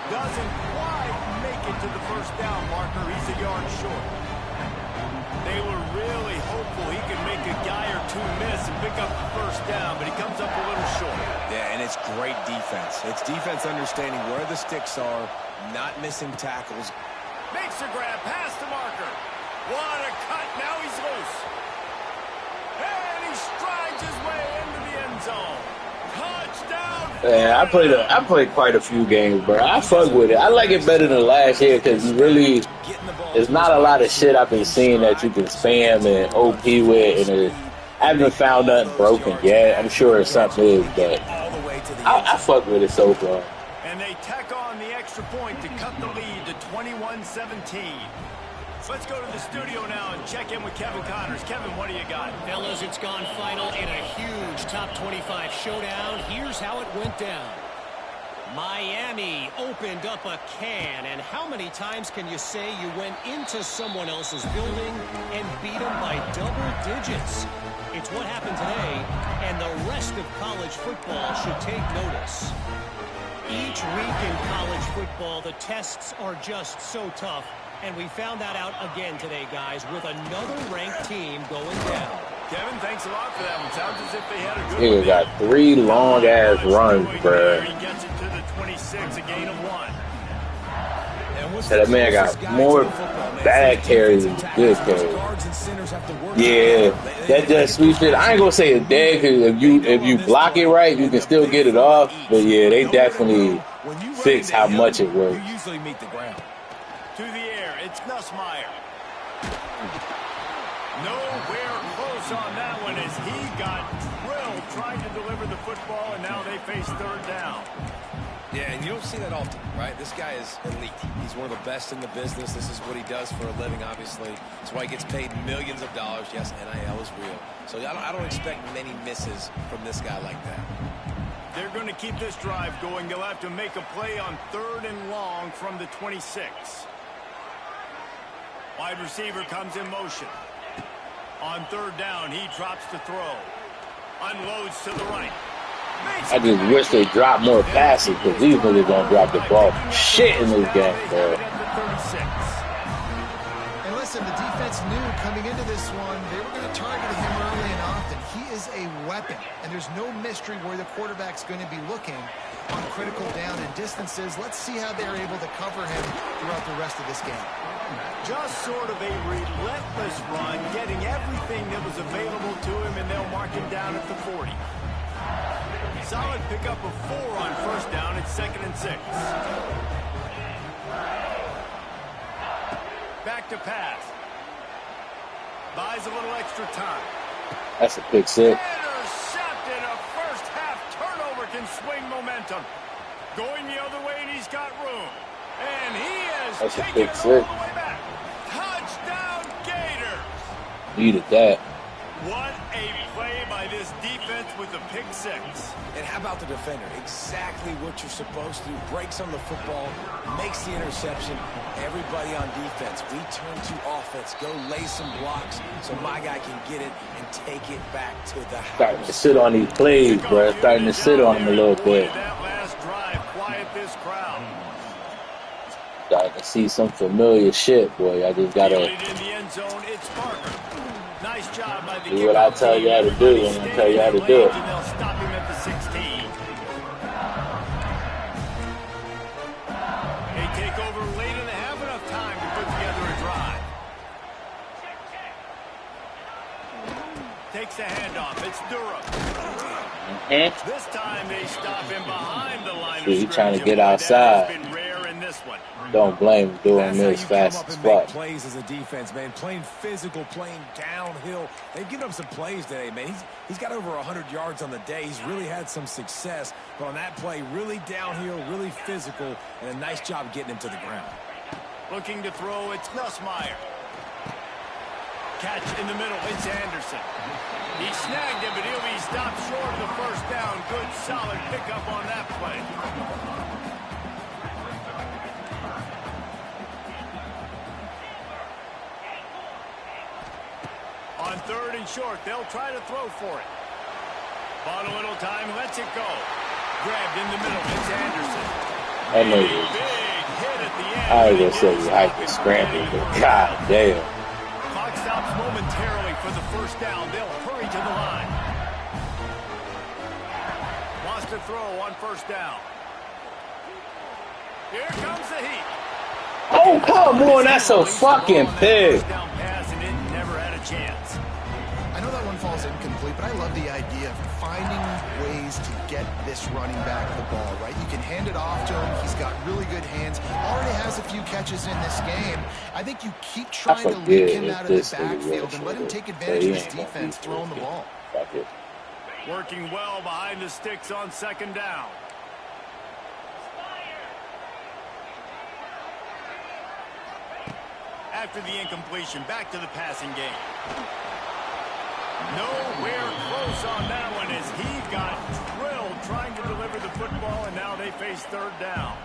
Doesn't quite make it to the first down marker. He's a yard short. They were really hopeful he could make a guy or two miss and pick up the first down, but he comes up a little short. Yeah, and it's great defense. It's defense understanding where the sticks are, not missing tackles. Makes a grab past the marker. What a cut. Now he's loose. And he strides his way into the end zone. Touchdown! Yeah, I played quite a few games, bro. I fuck with it. I like it better than last year because really, there's not a lot of shit I've been seeing that you can spam and OP with, and I haven't found nothing broken yet. I'm sure something is, but I fuck with it so far. And they tack on the extra point to cut the lead to 21-17. Let's go to the studio now and check in with Kevin Connors. Kevin, what do you got? Fellas, it's gone final in a huge top 25 showdown. Here's how it went down. Miami opened up a can, and how many times can you say you went into someone else's building and beat them by double digits? It's what happened today, and the rest of college football should take notice. Each week in college football, the tests are just so tough. And we found that out again today, guys, with another ranked team going down. Kevin, thanks a lot for that one. Sounds as if they had a good He one. got 3 long-ass runs, bro. He gets it to the 26, a gain of 1. So that man got more bad carries than good carries. Yeah, that just sweet shit. I ain't gonna say it's dead because if you block it right, you can still get it off. But yeah, they definitely fix how much it works. You usually meet the ground. To the air, it's Nussmeier. Nowhere close on that one as he got drilled trying to deliver the football, and now they face third down. Yeah, and you don't see that often, right? This guy is elite. He's one of the best in the business. This is what he does for a living, obviously. That's why he gets paid millions of dollars. Yes, NIL is real. So I don't expect many misses from this guy like that. They're going to keep this drive going. They'll have to make a play on 3rd and long from the 26. Wide receiver comes in motion. On 3rd down, he drops to throw. Unloads to the right. I just wish they dropped more passes because these niggas don't drop the ball shit in this game, bro. And listen, the defense knew coming into this one, they were going to target him early and often. He is a weapon, and there's no mystery where the quarterback's going to be looking on critical down and distances. Let's see how they're able to cover him throughout the rest of this game. Just sort of a relentless run, getting everything that was available to him, and they'll mark him down at the 40. Solid pickup of 4 on 1st down. It's 2nd and 6. Back to pass. Buys a little extra time. That's a pick 6. Intercepted. A first half turnover can swing momentum. Going the other way, and he's got room. And he is taking it all the way back. Touchdown Gators. Needed that. What a play by this defense with the pick 6. And how about the defender? Exactly what you're supposed to do. Breaks on the football, makes the interception. Everybody on defense, we turn to offense. Go lay some blocks so my guy can get it and take it back to the house. Starting to sit on these plays, bro. Starting to sit on them a little bit. That last drive quiet this crowd. Starting to see some familiar shit, boy. I just gotta In the end zone, it's Parker. Nice job by the do what I tell you how to do, and I tell you how to do it. And they'll stop him at the 16. They take over late and they have enough time to put together a drive. Takes the handoff. It's Durham. This time they stop him behind the line of scrimmage. He's trying to get outside. That has been rare in this one. Don't blame him doing this fast as fuck. Plays as a defense, man. Playing physical, playing downhill. They've given up some plays today, man. He's got over 100 yards on the day. He's really had some success. But on that play, really downhill, really physical, and a nice job getting him to the ground. Looking to throw, it's Nussmeier. Catch in the middle, it's Anderson. He snagged him, but he'll be stopped short of the 1st down. Good, solid pickup on that play. On 3rd and short, they'll try to throw for it. Bought a little time, lets it go. Grabbed in the middle, it's Anderson. I know you. Big hit at the end. I was gonna say you hyped the scramble, but god damn. Clock stops momentarily for the 1st down. They'll hurry to the line. Wants to throw on 1st down. Here comes the heat. Oh, come on, that's a fucking pig. First down pass, and it never had a chance. I know that one falls incomplete, but I love the idea of finding ways to get this running back the ball, right? You can hand it off to him. He's got really good hands. Already has a few catches in this game. I think you keep trying to leak him out of the backfield and let him take advantage of his defense throwing the ball. Working well behind the sticks on 2nd down. After the incompletion, back to the passing game. Nowhere close on that one as he got drilled trying to deliver the football, and now they face 3rd down.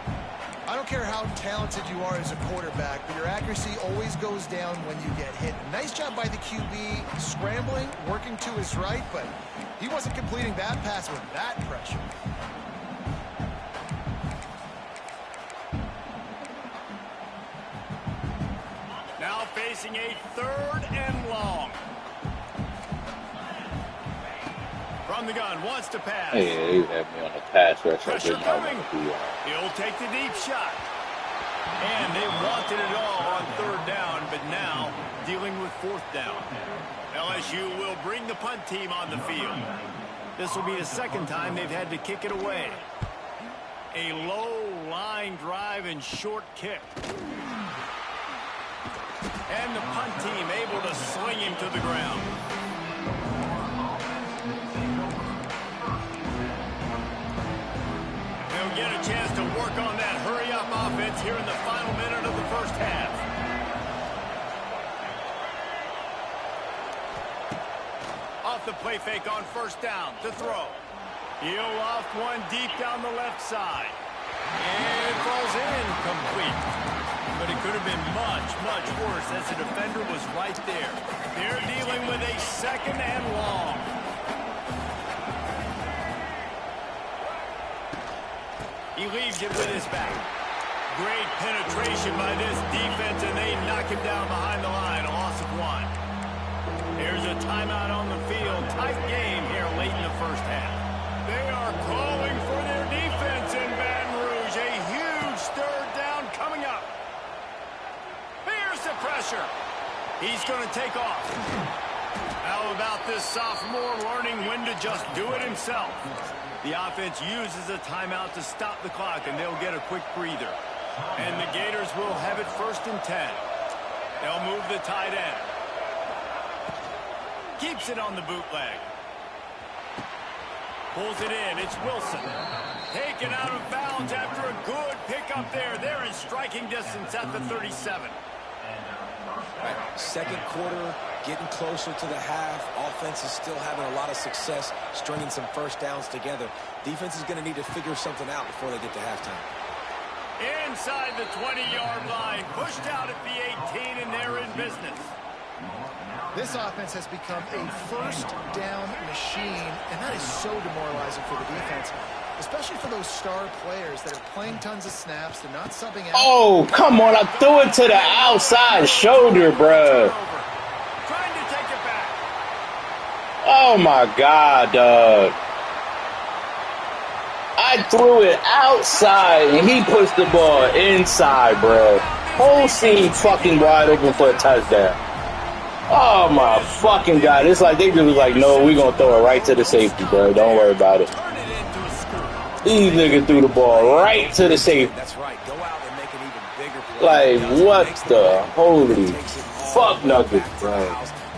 I don't care how talented you are as a quarterback, but your accuracy always goes down when you get hit. Nice job by the QB scrambling, working to his right, but he wasn't completing that pass with that pressure. Now facing a 3rd and long. From the gun, wants to pass. Yeah, he had me on the pass rush. Pressure coming. He'll take the deep shot. And they wanted it all on 3rd down, but now dealing with 4th down. LSU will bring the punt team on the field. This will be the 2nd time they've had to kick it away. A low line drive and short kick. And the punt team able to sling him to the ground. They'll get a chance to here in the final minute of the first half. Off the play fake on first down to throw. He'll loft one deep down the left side. And it falls in complete. But it could have been much, much worse as the defender was right there. They're dealing with a second and long. He leaves it with his back. Great penetration by this defense, and they knock him down behind the line. A loss of one. There's a timeout on the field. Tight game here late in the first half. They are calling for their defense in Baton Rouge. A huge third down coming up. Here's the pressure. He's going to take off. How about this sophomore learning when to just do it himself? The offense uses a timeout to stop the clock, and they'll get a quick breather. And the Gators will have it 1st and 10. They'll move the tight end. Keeps it on the bootleg. Pulls it in. It's Wilson. Taken out of bounds after a good pickup there. They're in striking distance at the 37. Right. Second quarter, getting closer to the half. Offense is still having a lot of success stringing some first downs together. Defense is going to need to figure something out before they get to halftime. Inside the 20-yard line. Pushed out at the 18, and they're in business. This offense has become a first down machine, and that is so demoralizing for the defense, especially for those star players that are playing tons of snaps. They're not subbing out. Oh, come on. I threw it to the outside shoulder, bro. Trying to take it back. Oh, my God, dog. I threw it outside, and he pushed the ball inside, bro. Whole scene fucking wide open for a touchdown. Oh, my fucking God. It's like they just was like, no, we're going to throw it right to the safety, bro. Don't worry about it. These niggas threw the ball right to the safety. That's right. Go out and make an even bigger play. Like, what the holy fuck nuggets, bro.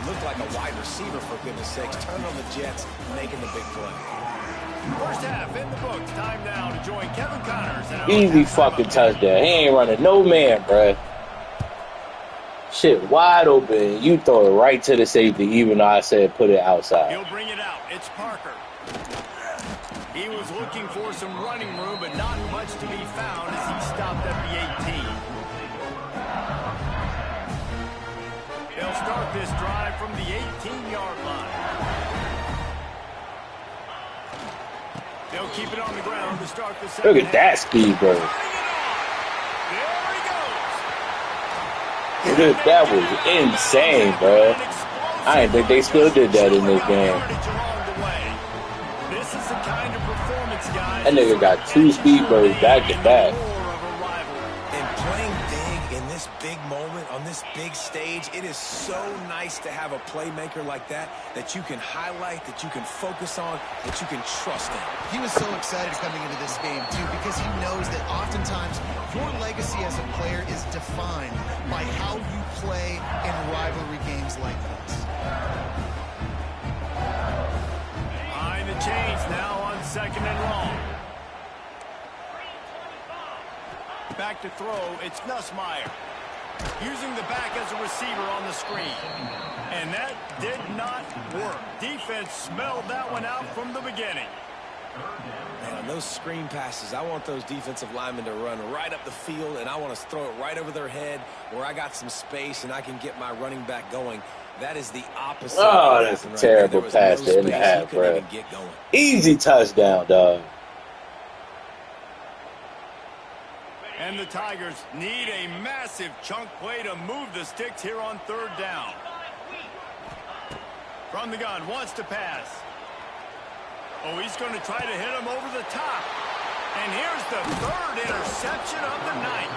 Looked like a wide receiver, for goodness sakes. Turning on the Jets, making the big play. First half in the books. Time now to join Kevin Connors. Easy fucking touchdown. He ain't running no man, bro. Shit wide open. You throw it right to the safety, even though I said put it outside. He'll bring it out. It's Parker. He was looking for some running room, but not much to be found as he stopped at the 18. They'll start this drive from the 18-yard line. They'll keep it on the ground to start the second. Look at that speed, bro. That was insane, bro. I didn't think they still did that in this game. This is the kind of performance, guys. That nigga got 2 speed birds back to back. And playing big in this big moment, on this big stage, it is so nice to have a playmaker like that you can highlight, that you can focus on, that you can trust in. He was so excited coming into this game, too, because he knows that oftentimes your legacy as a player is defined by how you play in rivalry games like this. Behind the chains now on second and long. Back to throw, it's Nussmeier. Using the back as a receiver on the screen. And that did not work. Defense smelled that one out from the beginning. Man, on those screen passes, I want those defensive linemen to run right up the field, and I want to throw it right over their head where I got some space and I can get my running back going. That is the opposite. Oh, that's a terrible pass in the half, bro. Easy touchdown, dog. And the Tigers need a massive chunk play to move the sticks here on third down. From the gun, wants to pass. Oh, he's going to try to hit him over the top. And here's the third interception of the night.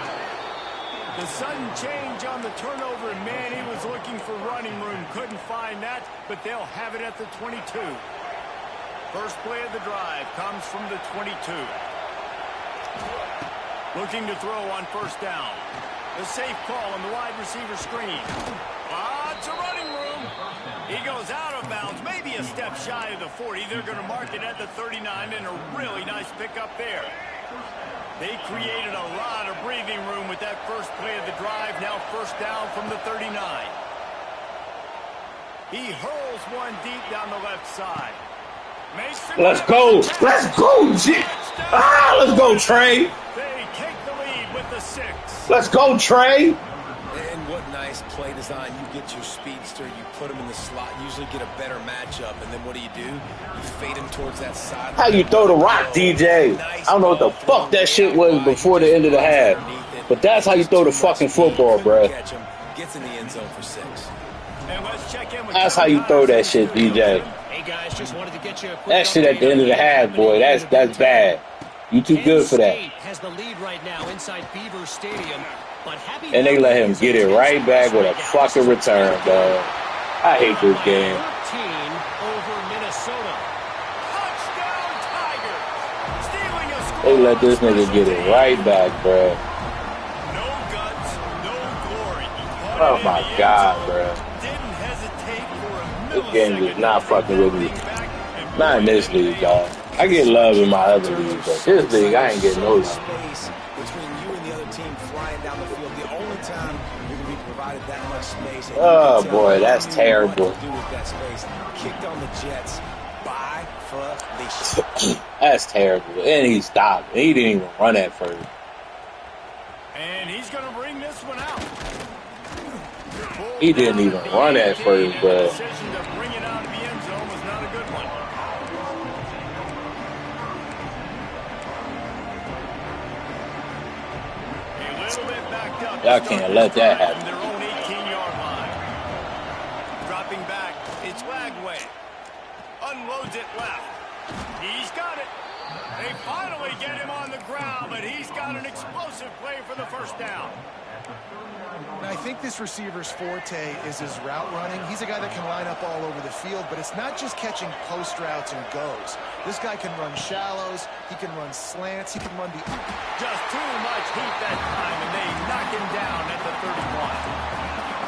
The sudden change on the turnover, and man, he was looking for running room. Couldn't find that, but they'll have it at the 22. First play of the drive comes from the 22. Looking to throw on first down. The safe call on the wide receiver screen. Lots of running room. He goes out of bounds, maybe a step shy of the 40. They're going to mark it at the 39, and a really nice pickup there. They created a lot of breathing room with that first play of the drive. Now first down from the 39. He hurls one deep down the left side. Let's go. Let's go, G. Let's go, Trey. They take the lead with the 6. Let's go, Trey. And what nice play design. You get your speedster, you put him in the slot, usually get a better matchup, and then what do? You fade him towards that side. How you throw the rock, DJ? I don't know what the fuck that shit was before the end of the half, but that's how you throw the fucking football, bro. Gets in the end zone for 6. That's how you throw that shit, DJ. Hey guys, just wanted to get you a quick That shit at the end of the half, boy, that's bad. You too good for that. Has the lead right now inside Beaver Stadium, but and they let him get it right back with a fucking return, dog. I hate this game. 13 over Minnesota. Touchdown Tigers! Stealing a score. They let this nigga get it right back, bro. No guts, no glory. Oh my God, bro. Didn't hesitate for a This game is millisecond. not fucking with me. Not in this league, dog. I get love in my other league, but this league, I ain't getting no love. Space between you and the other team flying down the field. The only time you're going to be provided that much space. And Oh, you can tell boy, that's what terrible. to do with that space. Kicked on the Jets. By fuck the shit. That's terrible. And he stopped. He didn't even run at first. And he's going to bring this one out. He didn't even run at first, The but decision to bring it out of the end zone was not a good one. A little bit backed up. y'all can't let that happen. From their own 18-yard line. Dropping back, it's Lagway. Unloads it left. He's got it. They finally get him on the ground, but he's got an explosive play for the first down. And I think this receiver's forte is his route running. He's a guy that can line up all over the field, but it's not just catching post routes and goes. This guy can run shallows, he can run slants, he can run the... Just too much heat that time, and they knock him down at the 31.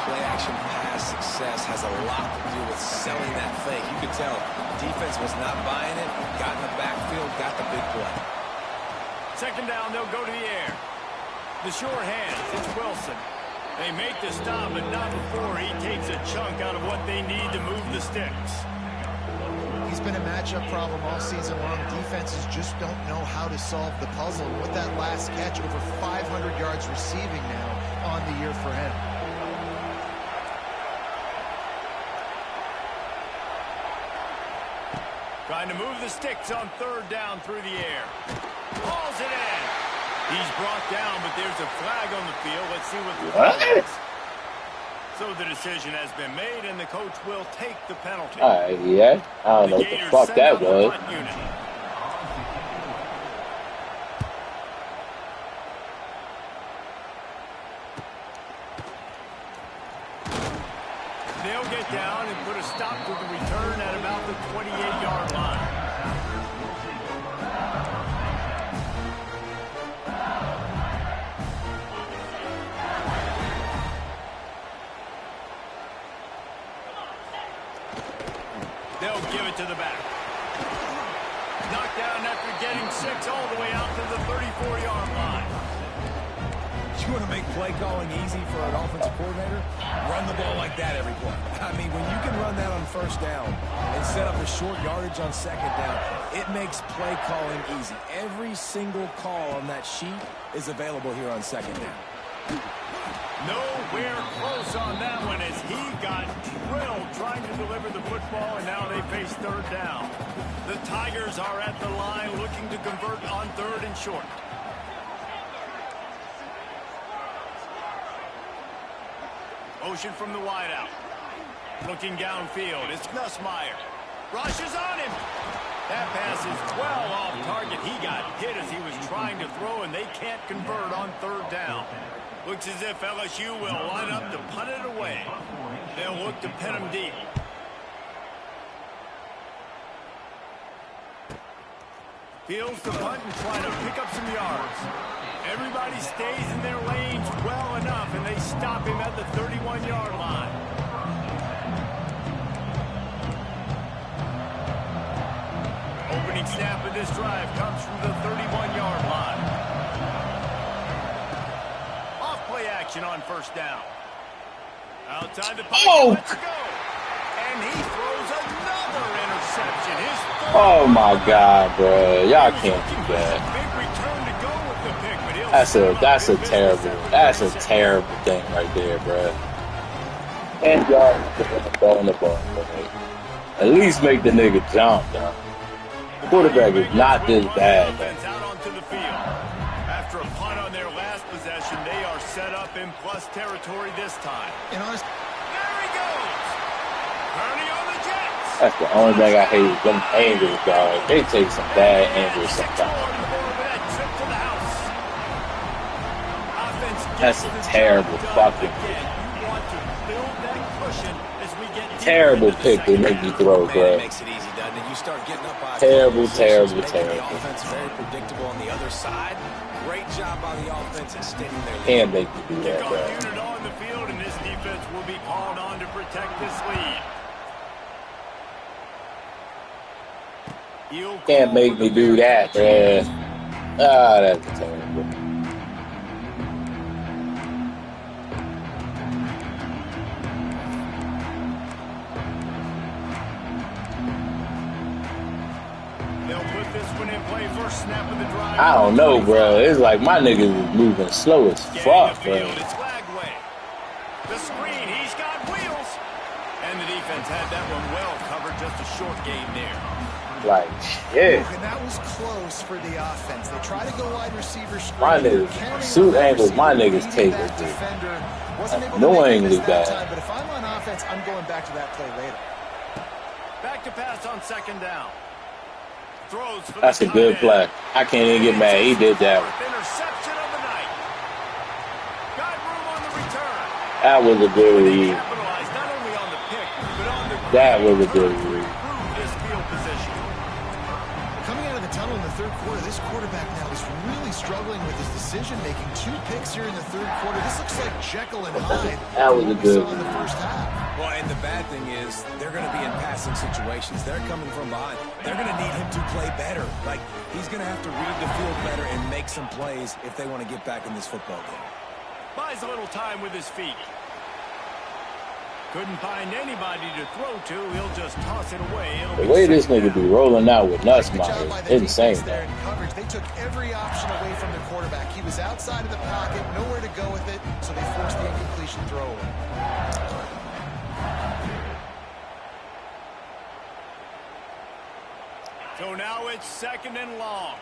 Play action pass success has a lot to do with selling that fake. You could tell defense was not buying it, got in the backfield, got the big play. Second down, they'll go to the air. The short hands, it's Wilson. They make the stop, but not before he takes a chunk out of what they need to move the sticks. He's been a matchup problem all season long. Defenses just don't know how to solve the puzzle. And with that last catch, over 500 yards receiving now on the year for him. Trying to move the sticks on third down through the air. Hauls it in. He's brought down, but there's a flag on the field. Let's see what the flag is. So the decision has been made, and the coach will take the penalty. yeah. I don't know what the fuck that was. They'll get down and put a stop to the return at about the 28-yard line. They'll give it to the back. Knocked down after getting 6 all the way out to the 34-yard line. You want to make play calling easy for an offensive coordinator? Run the ball like that every play. I mean, when you can run that on first down and set up a short yardage on second down, it makes play calling easy. Every single call on that sheet is available here on second down. Nowhere close on that one as he got drilled trying to deliver the football, and now they face third down. The Tigers are at the line looking to convert on third and short. Motion from the wideout. Looking downfield, it's Nussmeier. Rushes on him. That pass is well off target. He got hit as he was trying to throw, and they can't convert on third down. Looks as if LSU will line up to punt it away. They'll look to pin him deep. Feels the punt and trying to pick up some yards. Everybody stays in their lanes well enough, and they stop him at the 31-yard line. Opening snap of this drive comes from the 31-yard line. completion on first down. Outside the pocket, Oh! let's go. And he throws another interception. His Oh my God, bro! Y'all can't do that. big return to go with the pick, but he'll That's a terrible thing right there, bro. And y'all throwing the ball, bro. At least make the nigga jump, though. Quarterback is not this bad, though. Out onto the field. After a punt on their last possession, they are set up in plus territory this time. And honest, There he goes. Turning on the Jets. That's the only thing I hate is them angles, dog. They take some bad angles sometimes. That's a terrible fucking terrible pick they make you throw, bro. Terrible. Offense very predictable on the other side. Great job by the offense extending their lead. Can't make you do that, Kickoff bro. unit on the field, and this defense will be called on to protect this lead. Can't make me do that, bro. Ah, that's terrible. I don't know, bro. It's like my niggas is moving slow as fuck, bro. It's flag way. The screen, he's got wheels. And the defense had that one well covered, just a short gain there. Like, shit. and that was close for the offense. They try to go wide receiver screen. My niggas, suit angles, my niggas take it, dude. Annoyingly bad. But if I'm on offense, I'm going back to that play later. Back to pass on second down. Throws for That's a good play. I can't even get mad. He did that. Interception of the night. Got room on the return. That was a good read. Capitalized not only on the pick, but on the That was a good read. this field position. Coming out of the tunnel in the third quarter, this quarterback now is really struggling with his decision-making. 2 picks here in the third quarter. This looks like Jekyll and Hyde. That was a good in the first half. Well, and the bad thing is they're going to be in passing situations. They're coming from behind. They're going to need him to play better. Like, he's going to have to read the field better and make some plays if they want to get back in this football game. Buys a little time with his feet. Couldn't find anybody to throw to. He'll just toss it away. The way this nigga be rolling out with Nussmeyer is insane, there man. in coverage. They took every option away from the quarterback. He was outside of the pocket, nowhere to go with it, so they forced the incompletion throw away. So now it's second and long.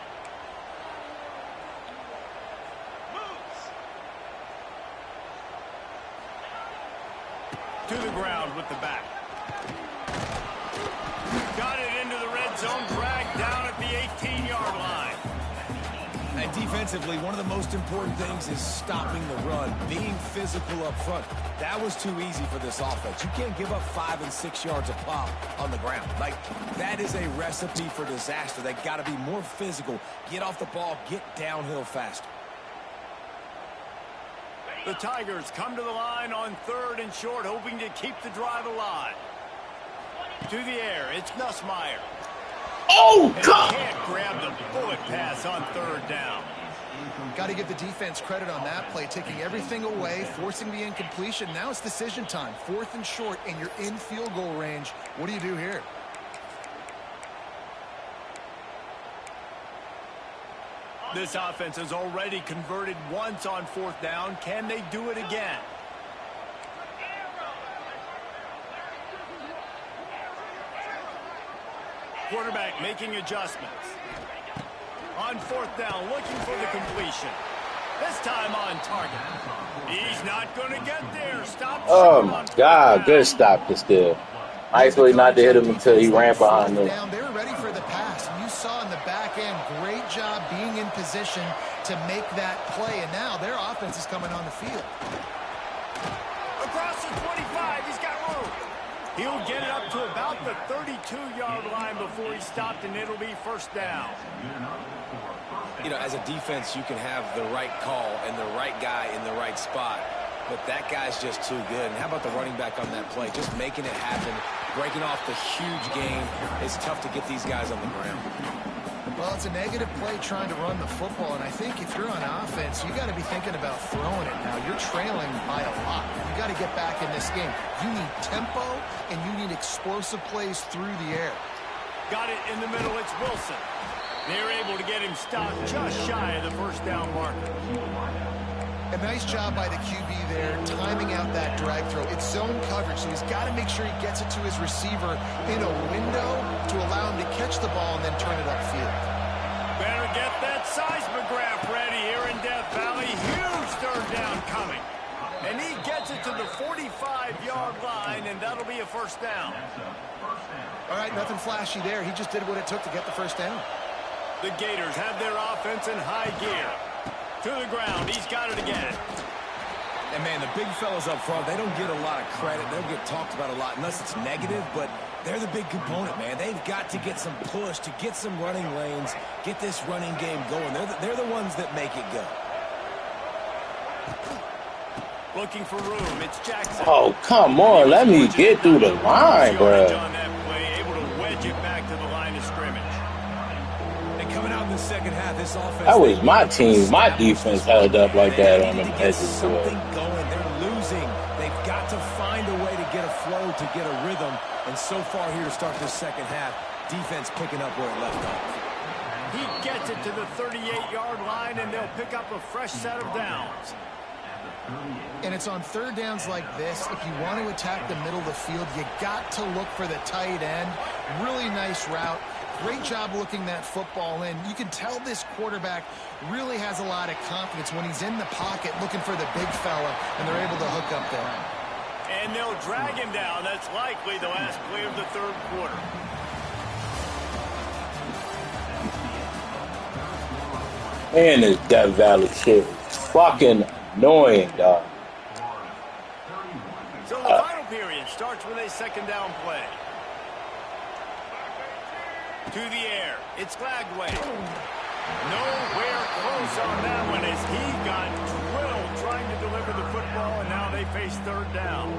To the ground with the back. Got it into the red zone, dragged down at the 18-yard line. And defensively, one of the most important things is stopping the run, being physical up front. That was too easy for this offense. You can't give up 5 and 6 yards a pop on the ground. Like, that is a recipe for disaster. They got to be more physical, get off the ball, get downhill faster. The Tigers come to the line on third and short, hoping to keep the drive alive. To the air, it's Nussmeyer. Oh, And God! can't grab the bullet pass on third down. Got to give the defense credit on that play, taking everything away, forcing the incompletion. Now it's decision time. 4th and short, and you're in field goal range. What do you do here? This offense has already converted once on 4th down. Can they do it again? Quarterback making adjustments. On 4th down, looking for the completion. This time on target. He's not going to get there. Stop. Oh, my God. Good stop to steal. Nice way not to hit him until he ran behind them. They were ready for the pass. And you saw in the back end, great job being in position to make that play. And now their offense is coming on the field. Across the 25, he's got room. He'll get it up to about the 32-yard line before he stopped, and it'll be first down. You know, as a defense, you can have the right call and the right guy in the right spot, but that guy's just too good. And how about the running back on that play? Just making it happen, breaking off the huge gain. It's tough to get these guys on the ground. Well, it's a negative play trying to run the football, and I think if you're on offense, you got to be thinking about throwing it now. You're trailing by a lot. You got to get back in this game. You need tempo, and you need explosive plays through the air. Got it in the middle. It's Wilson. They're able to get him stopped just shy of the first down marker. A nice job by the QB there, timing out that drag throw. It's zone coverage, so he's got to make sure he gets it to his receiver in a window to allow him to catch the ball and then turn it upfield. Better get that seismograph ready here in Death Valley. Huge third down coming. And he gets it to the 45-yard line, and that'll be a first down. All right, nothing flashy there. He just did what it took to get the first down. The Gators have their offense in high gear. To the ground. He's got it again. And, man, the big fellas up front, they don't get a lot of credit. They don't get talked about a lot unless it's negative, but they're the big component, man. They've got to get some push, to get some running lanes, get this running game going. They're the ones that make it go. Looking for room. It's Jackson. Oh, come on. Let me get through the line, bro. On that play, able to wedge it back to the line of scrimmage. Coming out in the second half, this offense. That was my team. My defense held up like that on them edges. Something going. They're losing. They've got to find a way to get a flow, to get a rhythm. And so far here to start this second half, defense picking up where it left off. He gets it to the 38-yard line, and they'll pick up a fresh set of downs. And it's on third downs like this. If you want to attack the middle of the field, you got to look for the tight end. Really nice route. Great job looking that football in. You can tell this quarterback really has a lot of confidence when he's in the pocket looking for the big fella, and they're able to hook up there. And they'll drag him down. That's likely the last play of the third quarter. Man, this Death Valley shit is fucking annoying, dog. So the final period starts with a second down play. To the air. It's Glagway. Nowhere close on that one as he got drilled trying to deliver the football, and now they face third down.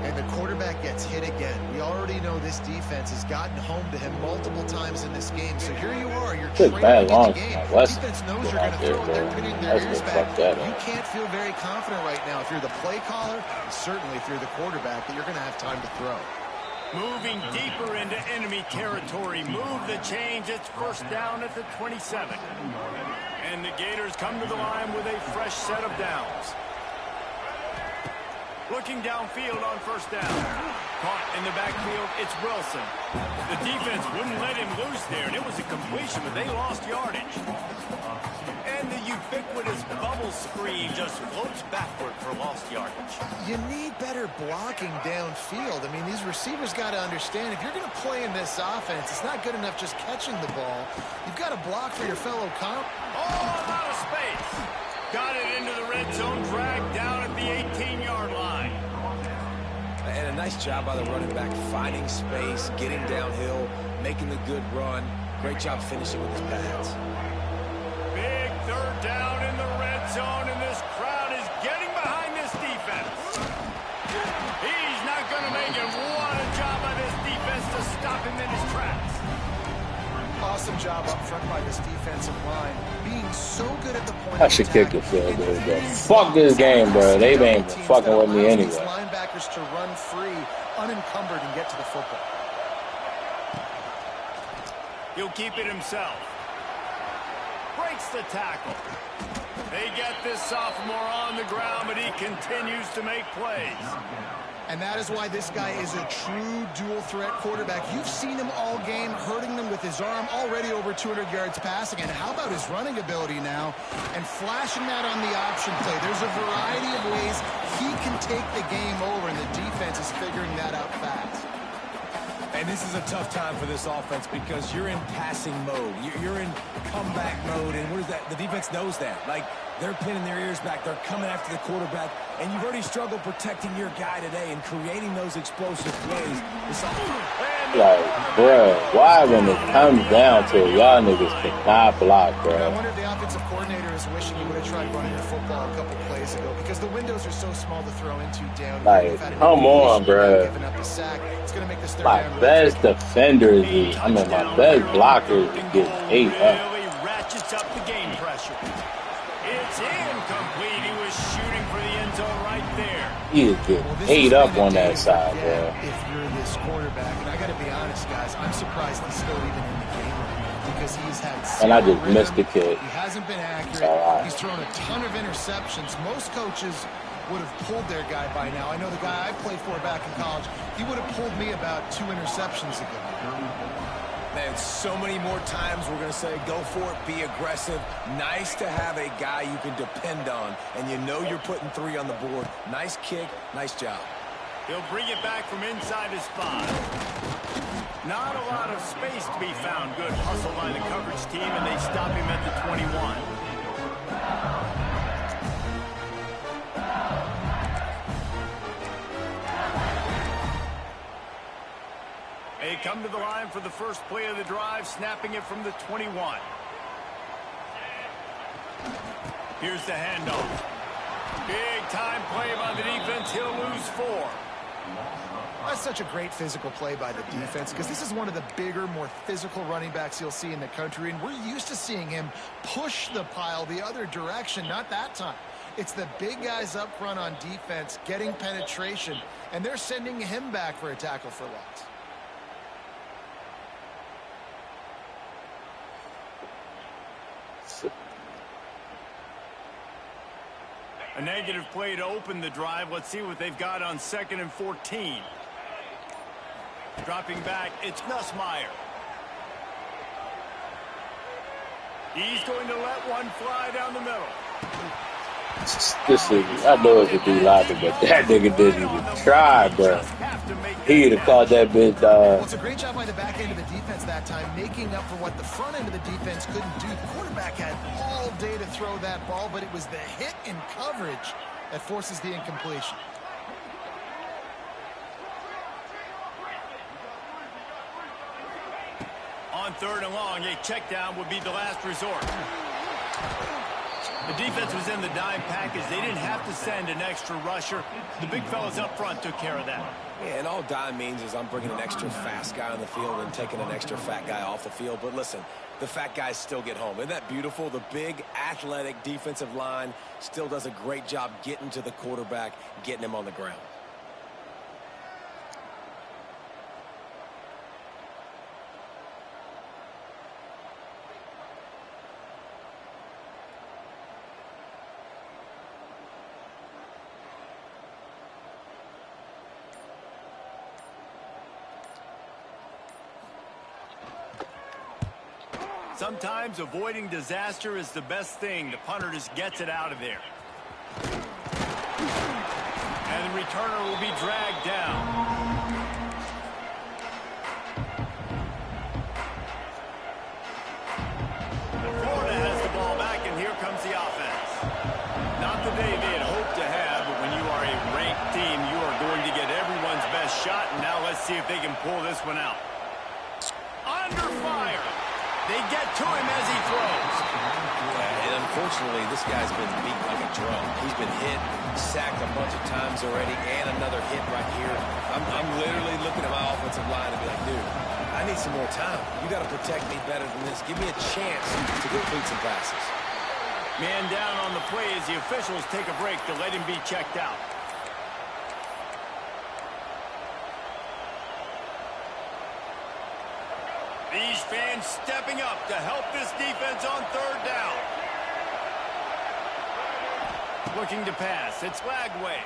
And the quarterback gets hit again. We already know this defense has gotten home to him multiple times in this game. So here you are. You're training in the game. Defense knows you're going to throw it. They're pinning their ears back. You can't feel very confident right now if you're the play caller, and certainly if you're the quarterback, that you're going to have time to throw. Moving deeper into enemy territory. Move the change. It's first down at the 27. And the Gators come to the line with a fresh set of downs. Looking downfield on first down. Caught in the backfield, it's Wilson. The defense wouldn't let him loose there, and it was a completion, but they lost yardage. And the ubiquitous bubble screen just floats backward for lost yardage. You need better blocking downfield. I mean, these receivers got to understand, if you're going to play in this offense, it's not good enough just catching the ball. You've got to block for your fellow comp. Oh, out of space. Got it into the red zone, dragged down at the 18-yard line. And a nice job by the running back, finding space, getting downhill, making the good run. Great job finishing with his pads. Big third down in the red zone, and this crowd is getting behind this defense. He's not going to make it. What a job by this defense to stop him in his tracks. Awesome job up front by this defensive line. Being so good at the point. I should kick the field goal, bro. Fuck this game, bro. They ain't fucking with me anyway. Linebackers to run free, unencumbered, and get to the football. He'll keep it himself. Breaks the tackle. They get this sophomore on the ground, but he continues to make plays. And that is why this guy is a true dual-threat quarterback. You've seen him all game, hurting them with his arm, already over 200 yards passing. And how about his running ability now? And flashing that on the option play. There's a variety of ways he can take the game over, and the defense is figuring that out fast. And this is a tough time for this offense because you're in passing mode. You're in comeback mode, and what is that? The defense knows that. Like, they're pinning their ears back. They're coming after the quarterback, and you've already struggled protecting your guy today and creating those explosive plays. Like, bro, why when it comes down to it, y'all niggas cannot block, bro? I wonder if the offensive coordinator is wishing he would have tried running the football a couple plays ago because the windows are so small to throw into down. Like, come on, bro. Giving up the sack. It's going to make this third My down best defenders is, I mean, my best blockers is getting ate up. Really ratchets up the game pressure. It's incomplete. He was shooting for the end zone right there. He is getting ate up on that side, bro. If you're this quarterback, and I got to be honest, guys, I'm surprised he's still even in the game right now because he's had. And I just missed the kick. He hasn't been accurate. Right. He's thrown a ton of interceptions. Most coaches would have pulled their guy by now. I know the guy I played for back in college, he would have pulled me about 2 interceptions ago. Man, so many more times we're going to say, go for it, be aggressive. Nice to have a guy you can depend on, and you know you're putting 3 on the board. Nice kick, nice job. He'll bring it back from inside his 5. Not a lot of space to be found. Good hustle by the coverage team, and they stop him at the 21. They come to the line for the first play of the drive, snapping it from the 21. Here's the handoff. Big time play by the defense. He'll lose 4. That's such a great physical play by the defense because this is one of the bigger, more physical running backs you'll see in the country, and we're used to seeing him push the pile the other direction. Not that time. It's the big guys up front on defense getting penetration, and they're sending him back for a tackle for loss. A negative play to open the drive. Let's see what they've got on 2nd and 14. Dropping back, it's Nussmeier. He's going to let one fly down the middle. This nigga, I know it's a D lineman, but that nigga didn't even try, bro. He'd have caught that bitch, Well, it's a great job by the back end of the defense that time, making up for what the front end of the defense couldn't do. The quarterback had all day to throw that ball, but it was the hit in coverage that forces the incompletion. On 3rd and long, a check down would be the last resort. The defense was in the dime package. They didn't have to send an extra rusher. The big fellas up front took care of that. Yeah, and all dime means is I'm bringing an extra fast guy on the field and taking an extra fat guy off the field. But listen, the fat guys still get home. Isn't that beautiful? The big, athletic defensive line still does a great job getting to the quarterback, getting him on the ground. Sometimes avoiding disaster is the best thing. The punter just gets it out of there. And the returner will be dragged down. Florida has the ball back, and here comes the offense. Not the day they had hoped to have, but when you are a ranked team, you are going to get everyone's best shot. And now let's see if they can pull this one out. Under fire. They get to him as he throws. And unfortunately, this guy's been beat like a drum. He's been hit, sacked a bunch of times already, and another hit right here. I'm literally looking at my offensive line and be like, dude, I need some more time. You got to protect me better than this. Give me a chance to complete some passes. Man down on the play as the officials take a break to let him be checked out. These fans stepping up to help this defense on 3rd down. Looking to pass. It's Lagway.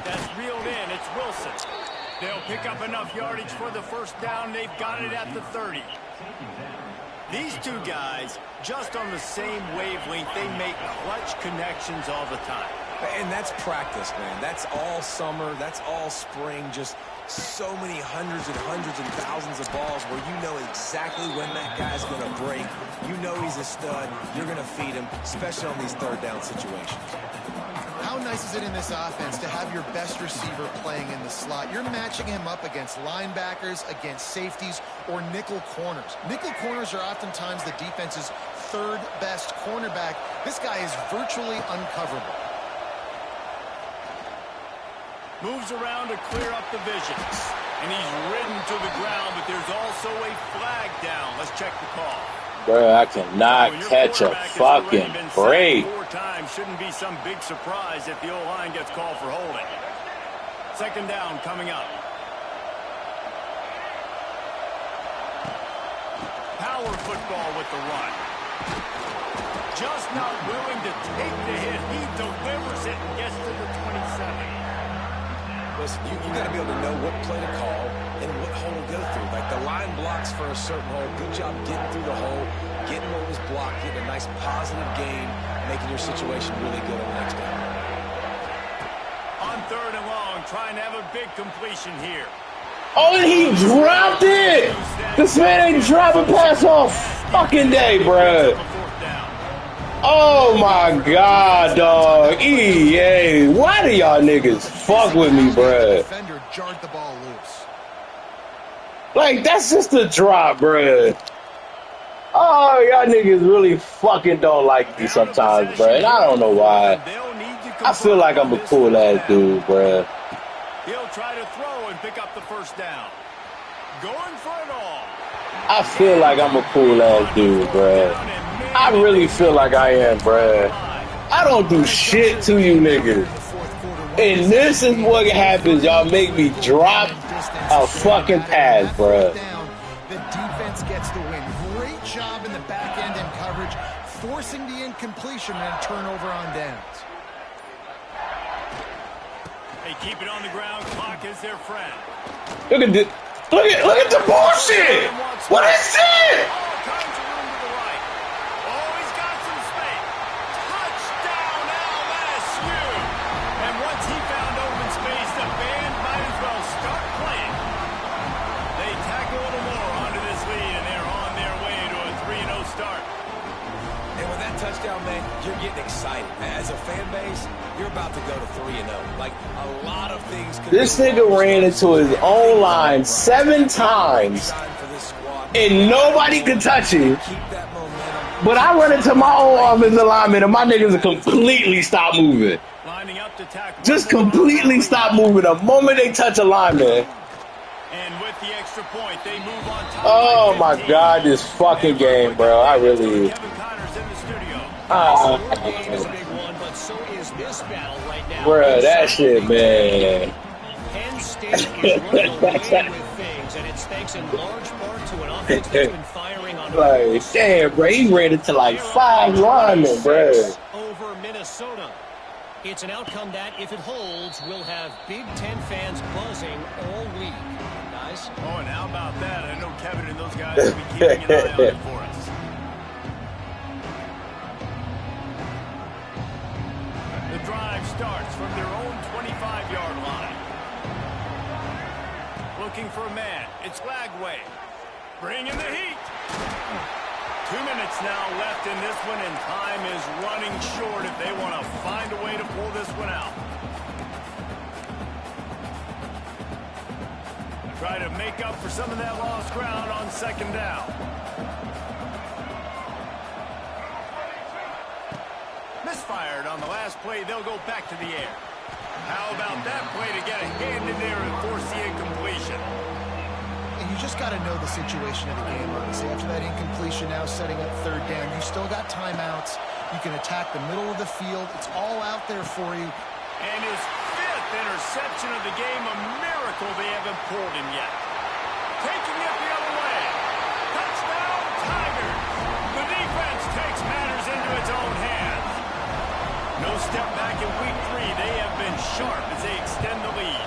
That's reeled in. It's Wilson. They'll pick up enough yardage for the 1st down. They've got it at the 30. These two guys, just on the same wavelength, they make clutch connections all the time. And that's practice, man. That's all summer. That's all spring. Just so many hundreds and thousands of balls where you know exactly when that guy's going to break. You know he's a stud. You're going to feed him, especially on these 3rd down situations. How nice is it in this offense to have your best receiver playing in the slot? You're matching him up against linebackers, against safeties, or nickel corners. Nickel corners are oftentimes the defense's third best cornerback. This guy is virtually uncoverable. Moves around to clear up the visions. And he's ridden to the ground, but there's also a flag down. Let's check the call. Bro, I cannot catch a fucking break. 4 times. Shouldn't be some big surprise if the O-line gets called for holding. Second down coming up. Power football with the run. Just not willing to take the hit. He delivers it and gets to the 27. Listen, you got to be able to know what play to call and what hole to go through. Like the line blocks for a certain hole. Good job getting through the hole, getting what was blocked, getting a nice positive gain, making your situation really good on the next down. On third and long, trying to have a big completion here. Oh, and he dropped it! This man ain't dropping pass all fucking day, bruh. Oh my God, dog. EA. Why do y'all niggas fuck with me, bruh? Defender jarred the ball loose. Like, that's just a drop, bruh. Oh, y'all niggas really fucking don't like me sometimes, bruh. And I don't know why. I feel like I'm a cool ass dude, bruh. He'll try to throw and pick up the first down. Going for it all. I feel like I'm a cool ass dude, bruh. I really feel like I am, bruh. I don't do shit to you niggas. And this is what happens. Y'all make me drop a fucking pass, bruh. The defense gets the win. Great job in the back end and coverage, forcing the incompletion and a turnover on downs. They keep it on the ground. Clock is their friend. Look at this. Look at the bullshit. What is this? All kinds of room to the right. Oh, he's got some space. Touchdown LSU. And once he found open space, the band might as well start playing. They tack a little more onto this lead, and they're on their way to a 3-0 start. And with that touchdown, man, you're getting excited. As a fan base, you're about to go to 3-0. Like, a lot of things could This nigga ran into his own line 7 times, and nobody could touch him. But I run into my own offensive lineman, and my niggas completely stop moving. Lining up to tackle. Just completely stop moving the moment they touch a lineman. And with the extra point, they move on top. Oh my God, this fucking game, bro. I really. Kevin Connor's in the studio. Bruh, that shit, man. Penn State is running away with things, and it's thanks in large part to an offense that's been firing on Like, damn, bro, he ran into like 5 linemen, bruh. over Minnesota. It's an outcome that, if it holds, will have Big Ten fans buzzing all week. Guys? Oh, and how about that? I know Kevin and those guys will be keeping an eye on it for us. The drive starts from their own 25-yard line. Looking for a man. It's Lagway. Bringing the heat. 2 minutes now left in this one, and time is running short if they want to find a way to pull this one out. Try to make up for some of that lost ground on second down. Misfired on the last play. They'll go back to the air. How about that play to get a hand in there and force the incompletion? And you just got to know the situation of the game, honestly. After that incompletion, now setting up third down, you still got timeouts. You can attack the middle of the field. It's all out there for you. And his 5th interception of the game, a miracle they haven't pulled him yet. Taking it the other way. Touchdown, Tigers. The defense takes matters into its own hands. No step back in week 3. They have been sharp as they extend the lead.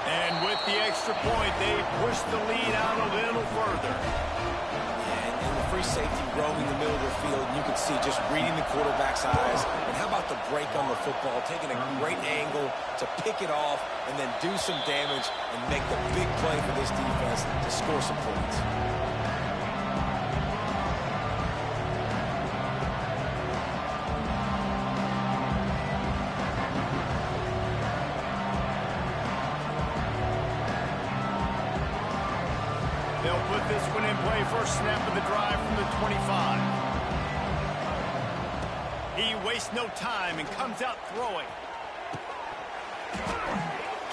And with the extra point, they push the lead out a little further. And the free safety roaming the middle of the field, you can see just reading the quarterback's eyes. And how about the break on the football, taking a great angle to pick it off and then do some damage and make the big play for this defense to score some points. They'll put this one in play. First snap of the drive from the 25. He wastes no time and comes out throwing.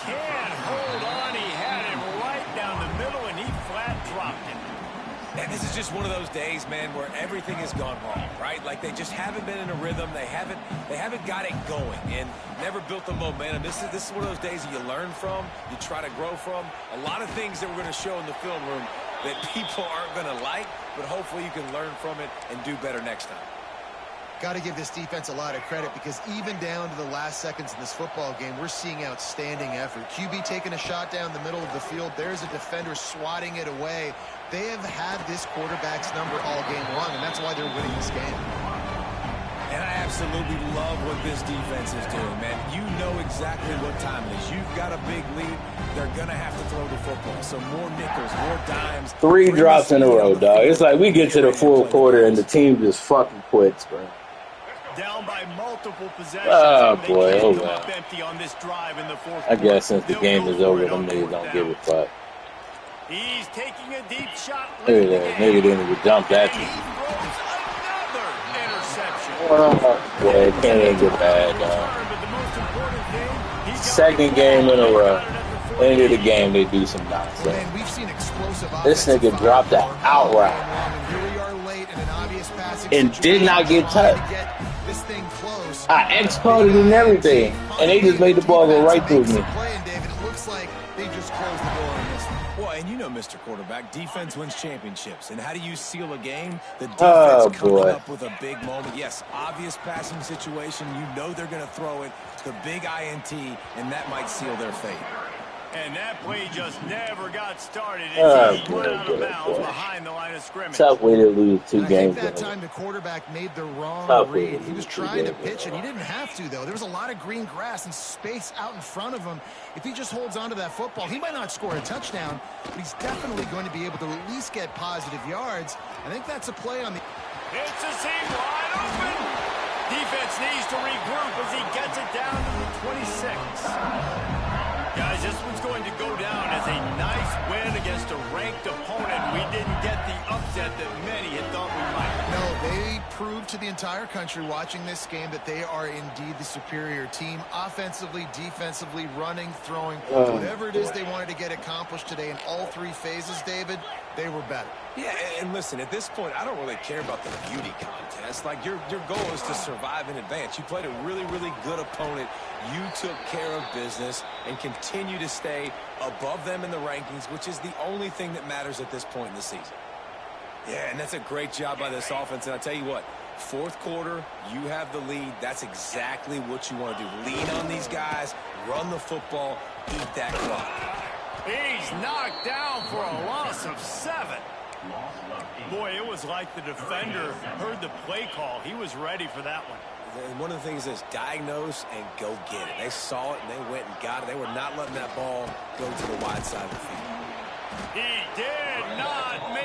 Can't hold on. He had him right down the middle, and he flat dropped it. And this is just one of those days, man, where everything has gone wrong, right? Like they just haven't been in a rhythm. They haven't got it going and never built the momentum. This is one of those days that you learn from, you try to grow from. A lot of things that we're going to show in the film room that people aren't going to like, but hopefully you can learn from it and do better next time. Got to give this defense a lot of credit because even down to the last seconds in this football game, we're seeing outstanding effort. QB taking a shot down the middle of the field. There's a defender swatting it away. They have had this quarterback's number all game long, and that's why they're winning this game. And I absolutely love what this defense is doing, man. You know exactly what time it is. You've got a big lead. They're going to have to throw the football. So more nickels, more dimes. 3 drops in a row, dog. It's like we get to the fourth quarter and the team just fucking quits, bro. Down by multiple possessions. Oh, They boy. can't Oh, come man. up empty on this drive in the fourth I quarter. guess since the They'll game go is for over, it them on niggas fourth don't down. give a fuck. He's taking a deep shot Look late at in the that. game. Nigga didn't even jump that And he you. throws another interception. Yeah, it can't even get bad, dog. But the most important thing, he got Second the game in a ball. row. Got it at the End of the 48. game, they do some Well, nonsense. man, we've seen explosive This offensive nigga dropped that firepower all outright. game long, and here we are late in an obvious passing And did situation, not get trying touched. to get this thing close. I X-coded and everything, and they just made the ball go right through me. Play, and David, it looks like they just closed the door on this one. Well, and you know, Mr. Quarterback, defense wins championships. And how do you seal a game? The defense Oh, coming boy. up with a big moment. Yes, obvious passing situation. You know they're going to throw it. The big INT, and that might seal their fate. And that play just never got started. Oh, He went out of boy, bounds boy. behind the line of scrimmage. Tough way to lose 2 And I games think in that a row. time the quarterback made the wrong Tough way read. to He was lose 2 trying to games in a pitch it. row. He didn't have to, though. There was a lot of green grass and space out in front of him. If he just holds on to that football, he might not score a touchdown, but he's definitely going to be able to at least get positive yards. I think that's a play on the... It's a seam wide open. Defense needs to regroup as he gets it down to the 26. Guys, this one's going to go down as a nice win against a ranked opponent. We didn't get the upset that many had thought we might. No, they proved to the entire country watching this game that they are indeed the superior team. Offensively, defensively, running, throwing, whatever it is they wanted to get accomplished today in all 3 phases, David, they were better. Yeah, and listen, at this point, I don't really care about the beauty contest. Like, your goal is to survive in advance. You played a really, really good opponent. You took care of business and continue to stay above them in the rankings, which is the only thing that matters at this point in the season. Yeah, and that's a great job by this offense. And I tell you what, fourth quarter, you have the lead. That's exactly what you want to do. Lean on these guys, run the football, eat that clock. He's knocked down for a loss of 7. Boy, it was like the defender heard the play call. He was ready for that one. And one of the things is diagnose and go get it. They saw it and they went and got it. They were not letting that ball go to the wide side of the field. He did not make